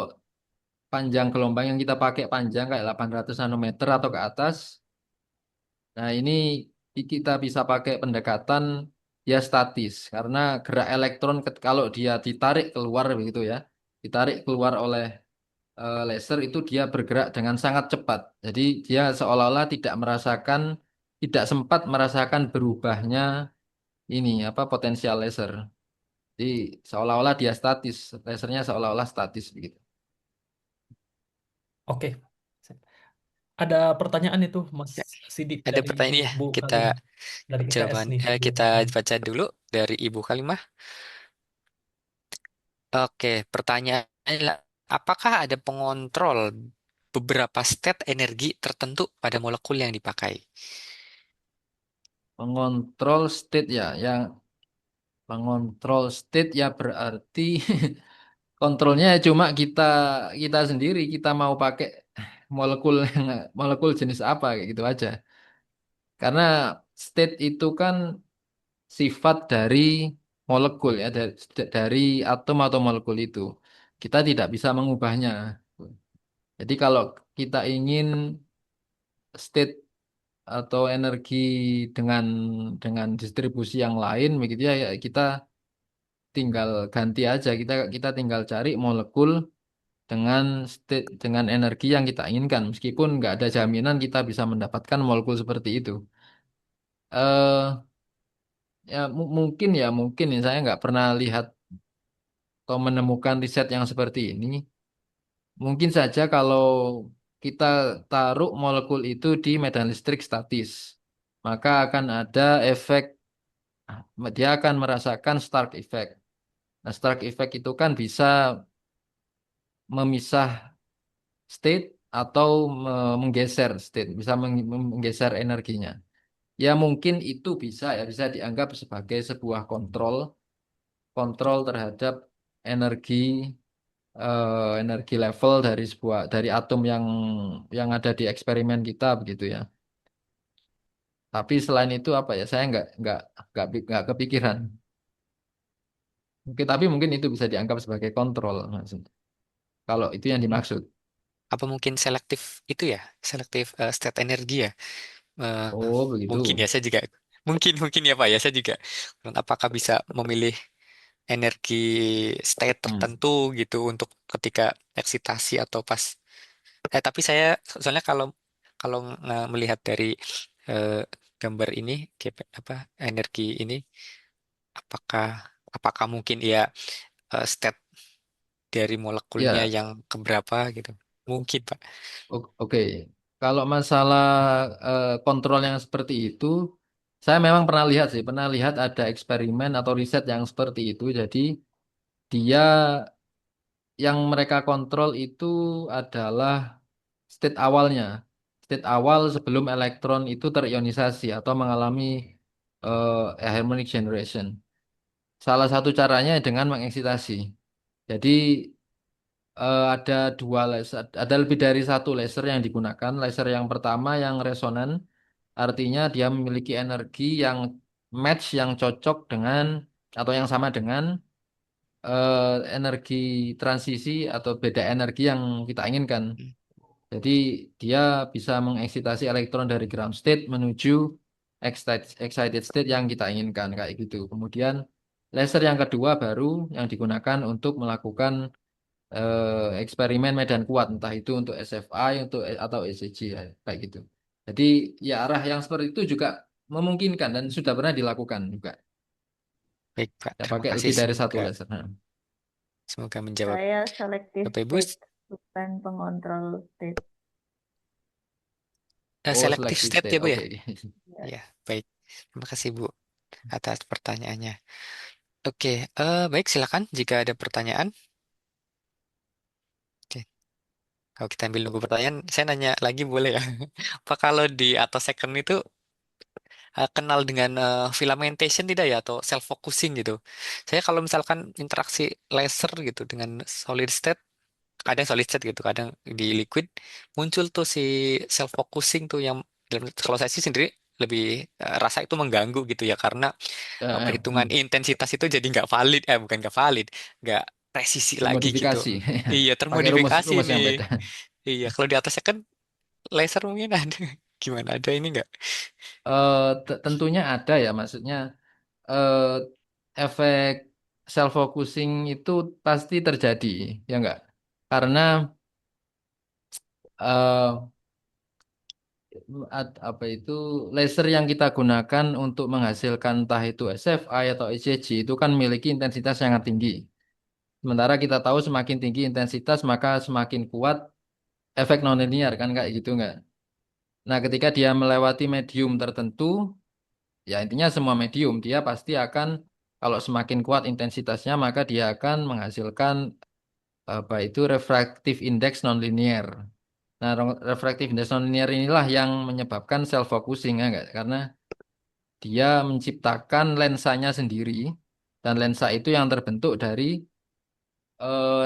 S2: panjang gelombang yang kita pakai panjang kayak 800 nanometer atau ke atas, nah ini kita bisa pakai pendekatan dia statis karena gerak elektron kalau dia ditarik keluar begitu ya, ditarik keluar oleh laser itu dia bergerak dengan sangat cepat. Jadi dia seolah-olah tidak sempat merasakan berubahnya ini apa potensial laser. Jadi seolah-olah dia statis, lasernya seolah-olah statis begitu.
S3: Oke. Ada pertanyaan itu Mas
S1: Ya,
S3: Sidik
S1: ada
S3: dari
S1: pertanyaan ya.
S3: Bu
S1: Kita
S3: Kalimah dari IPS
S1: jawaban
S3: nih
S1: kita
S3: sebelumnya.
S1: baca dulu dari Ibu Kalimah. Oke, pertanyaannya adalah apakah ada pengontrol beberapa state energi tertentu pada molekul yang dipakai?
S2: Mengontrol state ya, yang mengontrol state ya berarti kontrolnya cuma kita kita sendiri, kita mau pakai molekul molekul jenis apa kayak gitu aja. Karena state itu kan sifat dari molekul ya, dari atom atau molekul itu. Kita tidak bisa mengubahnya. Jadi kalau kita ingin state atau energi dengan distribusi yang lain begitu ya, ya kita tinggal ganti aja, kita tinggal cari molekul dengan state dengan energi yang kita inginkan meskipun nggak ada jaminan kita bisa mendapatkan molekul seperti itu. eh Ya mungkin ya saya nggak pernah lihat atau menemukan riset yang seperti ini. Mungkin saja kalau kita taruh molekul itu di medan listrik statis, maka akan ada efek, dia akan merasakan Stark effect. Nah, Stark effect itu kan bisa memisah state atau menggeser state, bisa menggeser energinya. Ya mungkin itu bisa dianggap sebagai sebuah kontrol terhadap energi energi level dari atom yang ada di eksperimen kita begitu ya. Tapi selain itu apa ya? Saya nggak kepikiran. Oke, tapi mungkin itu bisa dianggap sebagai kontrol maksudnya. Kalau itu yang
S1: Hmm,
S2: dimaksud.
S1: apa mungkin selektif itu ya? Selektif state energi ya? Eh,
S2: Oh
S1: mungkin
S2: begitu.
S1: ya saya juga mungkin ya Pak ya saya juga. Apakah bisa memilih energi state
S2: Hmm.
S1: tertentu gitu untuk ketika eksitasi atau pas tapi saya soalnya kalau kalau melihat dari eh, gambar ini apa energi ini apakah apakah mungkin ya state dari molekulnya
S2: Ya,
S1: yang keberapa gitu mungkin Pak.
S2: oke. Kalau masalah kontrol yang seperti itu, saya memang pernah lihat ada eksperimen atau riset yang seperti itu. Jadi dia yang mereka kontrol itu adalah state awalnya. State awal sebelum elektron itu terionisasi atau mengalami harmonic generation. Salah satu caranya dengan mengeksitasi. Jadi ada dua laser, ada lebih dari satu laser yang digunakan. Laser yang pertama yang resonan, artinya dia memiliki energi yang match, yang cocok dengan atau yang sama dengan energi transisi atau beda energi yang kita inginkan.
S1: Hmm,
S2: Jadi dia bisa mengeksitasi elektron dari ground state menuju excited state yang kita inginkan kayak gitu. Kemudian laser yang kedua baru yang digunakan untuk melakukan eksperimen medan kuat entah itu untuk SFI atau ECG ya, kayak gitu. Jadi ya arah yang seperti itu juga memungkinkan dan sudah pernah dilakukan juga.
S1: baik Pak
S2: Ya
S1: terima
S2: pakai
S1: kasih
S2: lebih dari satu
S1: semoga
S2: laser. Nah.
S1: semoga menjawab
S4: Saya selective
S1: Bapak Ibu.
S4: state, bukan pengontrol state.
S2: Oh,
S1: Selective
S2: selective
S1: state ya
S2: state.
S1: Bu ya.
S2: Oke.
S4: Ya.
S1: Ya baik terima kasih Bu atas pertanyaannya. Oke, baik silakan jika ada pertanyaan. Oke, kalau kita ambil nunggu pertanyaan, saya nanya lagi boleh ya? Apa kalau di atas second itu kenal dengan filamentation tidak ya atau self focusing gitu? Saya kalau misalkan interaksi laser gitu dengan solid state, kadang solid state gitu, kadang di liquid muncul tuh si self focusing tuh yang kalau saya sih sendiri lebih rasa itu mengganggu gitu ya karena perhitungan
S2: Hmm.
S1: intensitas itu jadi nggak valid, bukan nggak valid, nggak presisi lagi gitu.
S2: Dimodifikasi.
S1: Iya,
S2: Pakai rumus
S1: termodifikasi
S2: rumus yang
S1: nih.
S2: beda.
S1: Iya, kalau di atasnya kan laser mungkin ada. Gimana ada ini nggak?
S2: Tentunya ada ya maksudnya eh, efek self focusing itu pasti terjadi, ya enggak? Karena eh, apa itu laser yang kita gunakan untuk menghasilkan entah itu SFI atau ECG itu kan memiliki intensitas yang sangat tinggi. Sementara kita tahu semakin tinggi intensitas maka semakin kuat efek nonlinear kan kayak gitu enggak? Nah, ketika dia melewati medium tertentu, ya intinya semua medium dia pasti akan kalau semakin kuat intensitasnya maka dia akan menghasilkan apa itu refractive index nonlinear. Nah, refractive index nonlinear inilah yang menyebabkan self focusing ya enggak? Karena dia menciptakan lensanya sendiri dan lensa itu yang terbentuk dari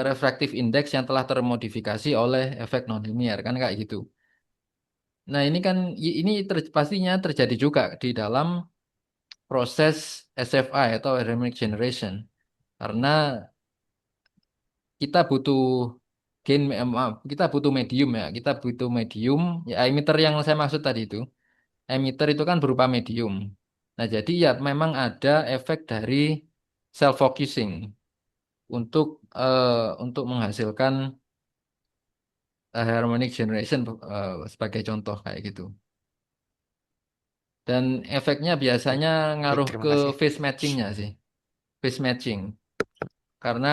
S2: refractive index yang telah termodifikasi oleh efek nonlinear kan kayak gitu. Nah, ini kan ini pastinya terjadi juga di dalam proses SFI atau harmonic generation. Karena kita butuh maaf, kita butuh medium ya. Kita butuh medium, ya emitter yang saya maksud tadi itu. Emitter itu kan berupa medium. Nah, jadi ya memang ada efek dari self focusing untuk untuk menghasilkan harmonic generation sebagai contoh kayak gitu. Dan efeknya
S1: Baik,
S2: biasanya
S1: baik,
S2: ngaruh
S1: terima
S2: ke
S1: kasih.
S2: phase matchingnya sih, phase matching. Karena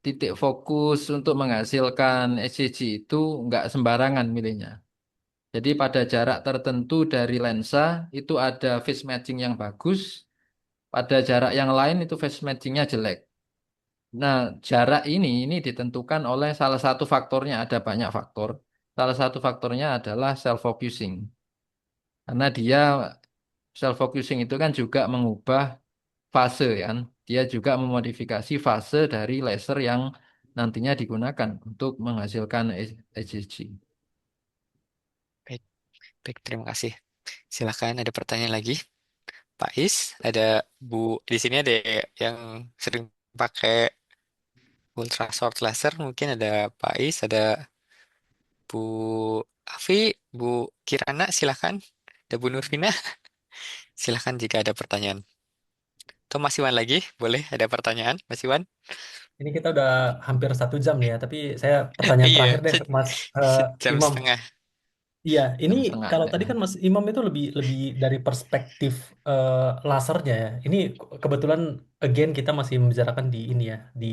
S2: titik fokus untuk menghasilkan SCG itu nggak sembarangan milihnya. Jadi pada jarak tertentu dari lensa itu ada phase matching yang bagus, pada jarak yang lain itu phase matchingnya jelek. Nah, jarak ini ditentukan oleh salah satu faktornya, ada banyak faktor. Salah satu faktornya adalah self focusing. Karena dia self focusing itu kan juga mengubah fase kan. Dia juga memodifikasi fase dari laser yang nantinya digunakan untuk menghasilkan HCG.
S1: Baik, baik, terima kasih. Silakan ada pertanyaan lagi, Pak Is. Ada Bu di sini ada yang sering pakai ultra short laser. Mungkin ada Pak Is, ada Bu Afi, Bu Kirana. Silakan. Ada Bu Nurvina. Silakan jika ada pertanyaan. Atau Mas Iwan lagi, boleh ada pertanyaan, Mas Iwan?
S3: Ini kita udah hampir 1 jam nih ya, tapi saya pertanyaan
S1: Iya,
S3: terakhir deh, Mas
S1: jam
S3: Imam.
S1: setengah.
S3: Iya, ini
S2: Jam setengah.
S3: kalau tadi
S2: Ya.
S3: kan Mas Imam itu lebih lebih dari perspektif eh, lasernya ya. Ini kebetulan again kita masih membicarakan di ini ya, di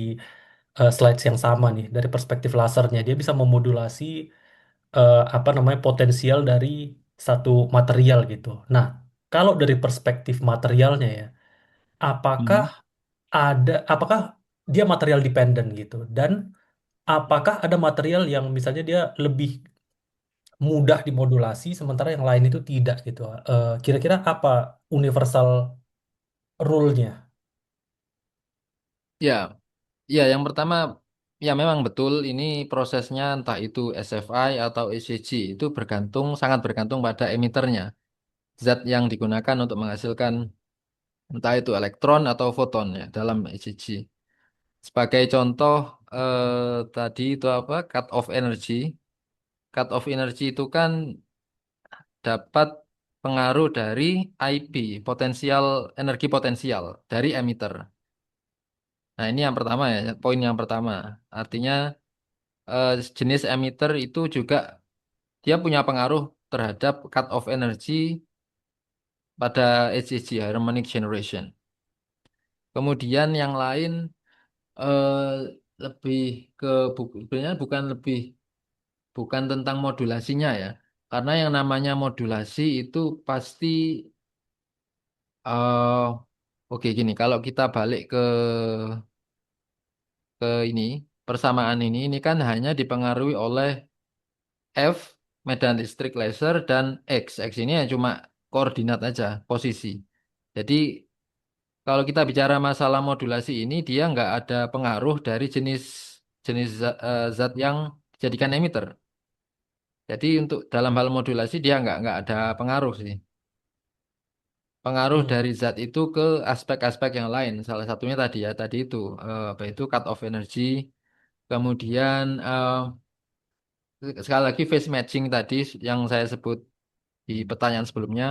S3: slides yang sama nih dari perspektif lasernya. Dia bisa memodulasi apa namanya potensial dari satu material gitu. Nah, kalau dari perspektif materialnya ya, apakah
S2: Hmm.
S3: apakah dia material dependent gitu dan apakah ada material yang misalnya dia lebih mudah dimodulasi sementara yang lain itu tidak gitu. Kira-kira apa universal rule-nya?
S2: Ya, ya yang pertama ya memang betul ini prosesnya entah itu SFI atau ECG itu sangat bergantung pada emiternya. Zat yang digunakan untuk menghasilkan entah itu elektron atau foton ya dalam ECG. Sebagai contoh tadi itu apa? Cut off energy. Cut off energy itu kan dapat pengaruh dari IP, energi potensial dari emitter. Nah, ini yang pertama ya, poin yang pertama. Artinya eh, jenis emitter itu juga dia punya pengaruh terhadap cut off energy pada HEG, harmonic generation. Kemudian yang lain eh, lebih ke sebenarnya bukan tentang modulasinya ya. Karena yang namanya modulasi itu pasti eh oke gini, kalau kita balik ke ini persamaan ini kan hanya dipengaruhi oleh F medan listrik laser dan X. X ini ya cuma koordinat aja, posisi. Jadi kalau kita bicara masalah modulasi ini dia nggak ada pengaruh dari jenis jenis zat yang dijadikan emitter. Jadi untuk dalam hal modulasi dia nggak ada pengaruh sih. Pengaruh
S3: Hmm.
S2: dari zat itu ke aspek-aspek yang lain. Salah satunya tadi ya, tadi itu apa itu cut off energy. Kemudian sekali lagi phase matching tadi yang saya sebut di pertanyaan sebelumnya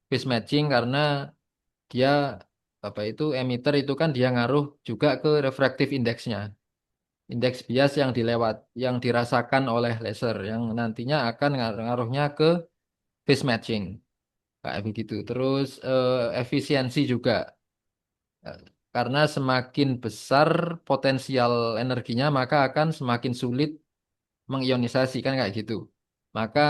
S2: phase matching karena dia apa itu emitter itu kan dia ngaruh juga ke refractive indexnya. Indeks bias yang dirasakan oleh laser yang nantinya akan ngaruhnya ke phase matching. Kayak begitu. Terus efisiensi juga. Eh, Karena semakin besar potensial energinya, maka akan semakin sulit mengionisasi kan kayak gitu. Maka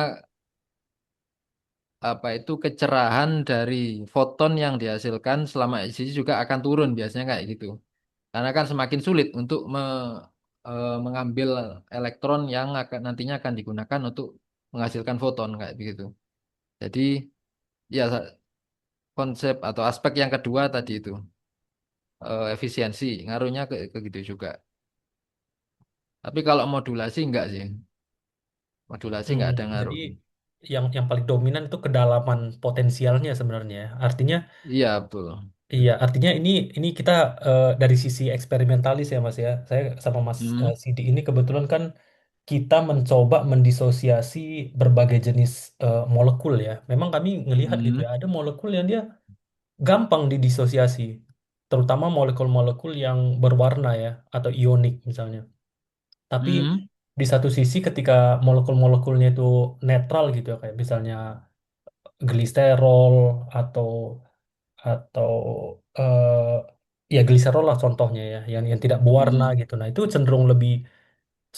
S2: apa itu kecerahan dari foton yang dihasilkan selama eksisi juga akan turun biasanya kayak gitu. Karena kan semakin sulit untuk mengambil elektron yang nantinya akan digunakan untuk menghasilkan foton kayak begitu. Jadi ya konsep atau aspek yang kedua tadi itu efisiensi ngaruhnya ke gitu juga. Tapi kalau modulasi enggak sih. Modulasi
S3: Hmm,
S2: enggak ada
S3: jadi
S2: ngaruh.
S3: yang paling dominan itu kedalaman potensialnya sebenarnya, ya. Artinya
S2: Iya betul.
S3: iya, artinya ini kita dari sisi eksperimentalis ya Mas ya. Saya sama Mas
S2: Hmm.
S3: Sidi ini kebetulan kan kita mencoba mendisosiasi berbagai jenis molekul ya. Memang kami ngelihat gitu ya,
S2: Hmm.
S3: ada molekul yang dia gampang didisosiasi, terutama molekul-molekul yang berwarna ya atau ionik misalnya. Tapi
S2: Hmm.
S3: di satu sisi ketika molekul-molekulnya itu netral gitu ya, kayak misalnya gliserol atau atau ya gliserol lah contohnya ya, yang tidak berwarna
S2: Hmm.
S3: gitu. Nah, itu cenderung lebih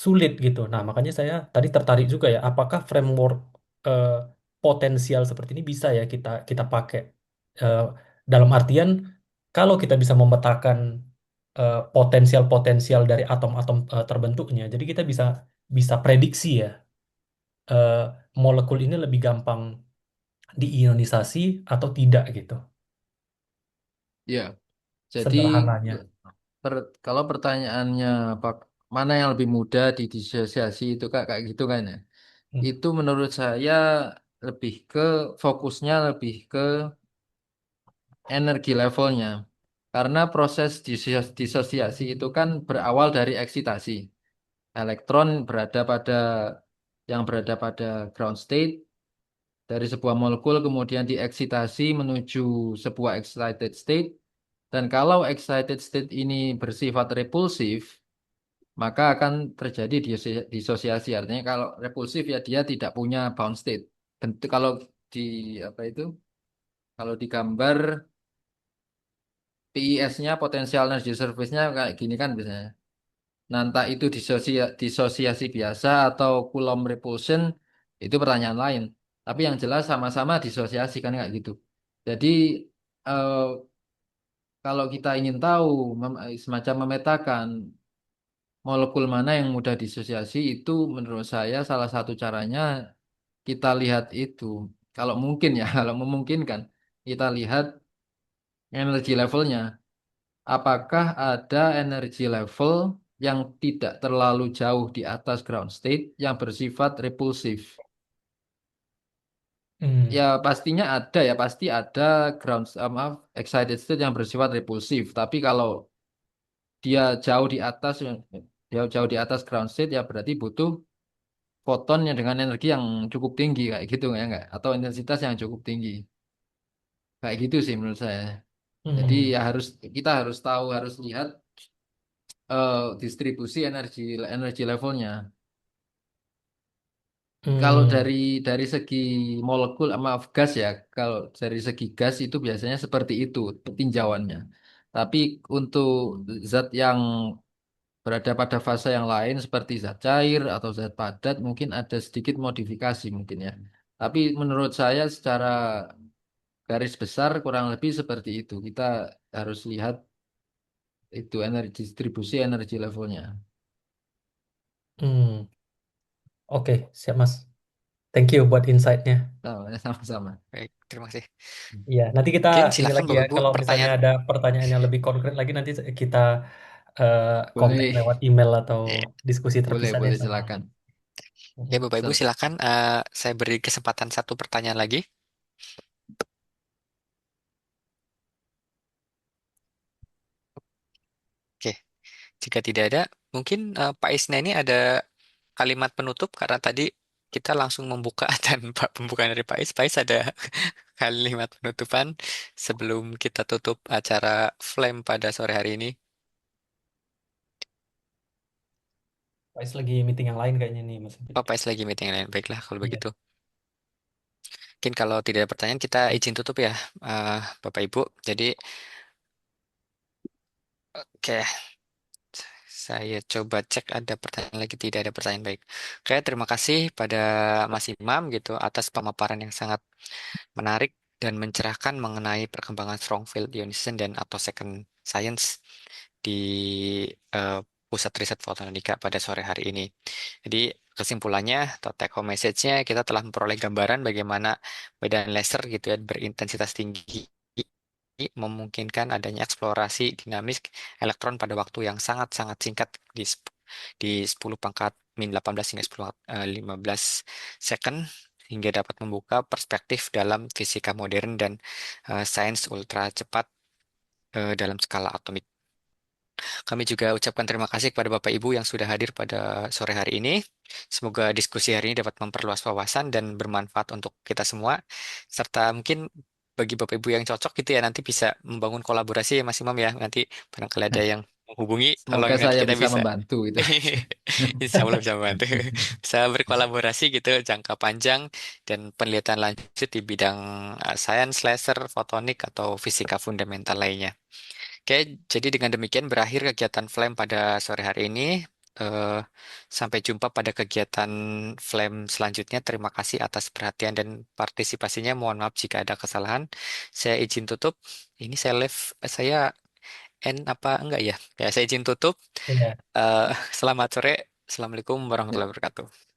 S3: sulit gitu. Nah, makanya saya tadi tertarik juga ya, apakah framework eh, potensial seperti ini bisa ya kita kita pakai. Eh, dalam artian kalau kita bisa memetakan potensial-potensial dari atom-atom terbentuknya, jadi kita bisa bisa prediksi ya, eh, molekul ini lebih gampang diionisasi atau tidak gitu.
S2: Ya, jadi
S3: Sederhananya.
S2: kalau pertanyaannya apa mana yang lebih mudah didisosiasi itu kak kayak gitu kan ya.
S3: Hmm.
S2: Itu menurut saya lebih ke fokusnya lebih ke energi levelnya. Karena proses disosiasi itu kan berawal dari eksitasi. Elektron berada pada ground state dari sebuah molekul kemudian dieksitasi menuju sebuah excited state. Dan kalau excited state ini bersifat repulsif, maka akan terjadi disosiasi. Artinya kalau repulsif ya dia tidak punya bound state. Bentuk kalau di apa itu? Kalau digambar PIS-nya potential energy surface-nya kayak gini kan biasanya. Nah, entah itu disosiasi biasa atau Coulomb repulsion itu pertanyaan lain. Tapi yang jelas sama-sama disosiasi kan kayak gitu. Jadi eh, kalau kita ingin tahu semacam memetakan molekul mana yang mudah disosiasi itu menurut saya salah satu caranya kita lihat itu. Kalau mungkin ya, kalau memungkinkan kita lihat energi levelnya. Apakah ada energi level yang tidak terlalu jauh di atas ground state yang bersifat repulsif? Ya
S3: Hmm.
S2: pastinya ada ya, pasti ada maaf, excited state yang bersifat repulsif. Tapi kalau dia jauh di atas, jauh di atas ground state ya berarti butuh foton yang dengan energi yang cukup tinggi kayak gitu ya enggak? Atau intensitas yang cukup tinggi. Kayak gitu sih menurut saya. Jadi
S3: Hmm.
S2: ya kita harus tahu, harus lihat distribusi energi energi levelnya. Kalau
S3: Hmm.
S2: dari segi molekul, maaf gas ya, kalau dari segi gas itu biasanya seperti itu tinjauannya. Tapi untuk zat yang berada pada fase yang lain seperti zat cair atau zat padat mungkin ada sedikit modifikasi mungkin ya. Tapi menurut saya secara garis besar kurang lebih seperti itu. Kita harus lihat itu energi distribusi energi levelnya.
S3: Hmm. Oke, siap Mas. Thank you buat insight-nya.
S2: Sama-sama.
S1: Baik, terima kasih.
S3: Iya, nanti kita
S1: Mungkin
S3: ini
S1: silakan
S3: lagi ya.
S1: Bapak Ibu
S3: Kalau misalnya
S1: pertanyaan.
S3: ada pertanyaan yang lebih konkret lagi, nanti kita eh, kontak
S2: Boleh,
S3: lewat email atau
S1: Ya,
S3: diskusi
S2: boleh,
S3: terpisahnya
S2: boleh
S3: sama.
S2: silakan.
S1: ya Bapak Ibu
S2: So,
S1: silakan. Saya beri kesempatan satu pertanyaan lagi. Oke, jika tidak ada, mungkin Pak Isna ini ada kalimat penutup karena tadi kita langsung membuka dan Pak pembukaan dari Pak Is ada kalimat penutupan sebelum kita tutup acara Flame pada sore hari ini.
S3: Pais lagi meeting yang lain kayaknya nih, Mas Fitri.
S1: Oh, Pais lagi meeting yang lain. Baiklah kalau
S3: Iya.
S1: begitu. Mungkin kalau tidak ada pertanyaan kita izin tutup ya, Bapak Ibu. Jadi, oke, saya coba cek ada pertanyaan lagi. Tidak ada pertanyaan baik. Oke, terima kasih pada Mas Imam gitu atas pemaparan yang sangat menarik dan mencerahkan mengenai perkembangan strong field ionization dan atau second science di eh, pusat riset fotonika pada sore hari ini. Jadi kesimpulannya atau take home message-nya kita telah memperoleh gambaran bagaimana medan laser gitu ya berintensitas tinggi memungkinkan adanya eksplorasi dinamis elektron pada waktu yang sangat-sangat singkat di 10 pangkat min 18 hingga 10 15 second hingga dapat membuka perspektif dalam fisika modern dan sains ultra cepat dalam skala atomik. Kami juga ucapkan terima kasih kepada Bapak Ibu yang sudah hadir pada sore hari ini. Semoga diskusi hari ini dapat memperluas wawasan dan bermanfaat untuk kita semua. Serta mungkin bagi Bapak Ibu yang cocok gitu ya nanti bisa membangun kolaborasi ya Mas Imam ya. Nanti barangkali ada yang menghubungi, tolong
S2: Semoga
S1: nanti
S2: saya
S1: kita
S2: bisa
S1: bisa.
S2: membantu itu.
S1: Insya Allah bisa membantu. Bisa berkolaborasi gitu jangka panjang dan penelitian lanjut di bidang sains, laser, fotonik, atau fisika fundamental lainnya. Oke, jadi dengan demikian berakhir kegiatan Flame pada sore hari ini. Eh, Sampai jumpa pada kegiatan Flame selanjutnya. Terima kasih atas perhatian dan partisipasinya. Mohon maaf jika ada kesalahan. Saya izin tutup. Ini saya live, saya end apa enggak ya? Ya, saya izin tutup.
S3: Iya.
S1: Eh, Selamat sore. Assalamualaikum
S2: Ya.
S1: warahmatullahi wabarakatuh.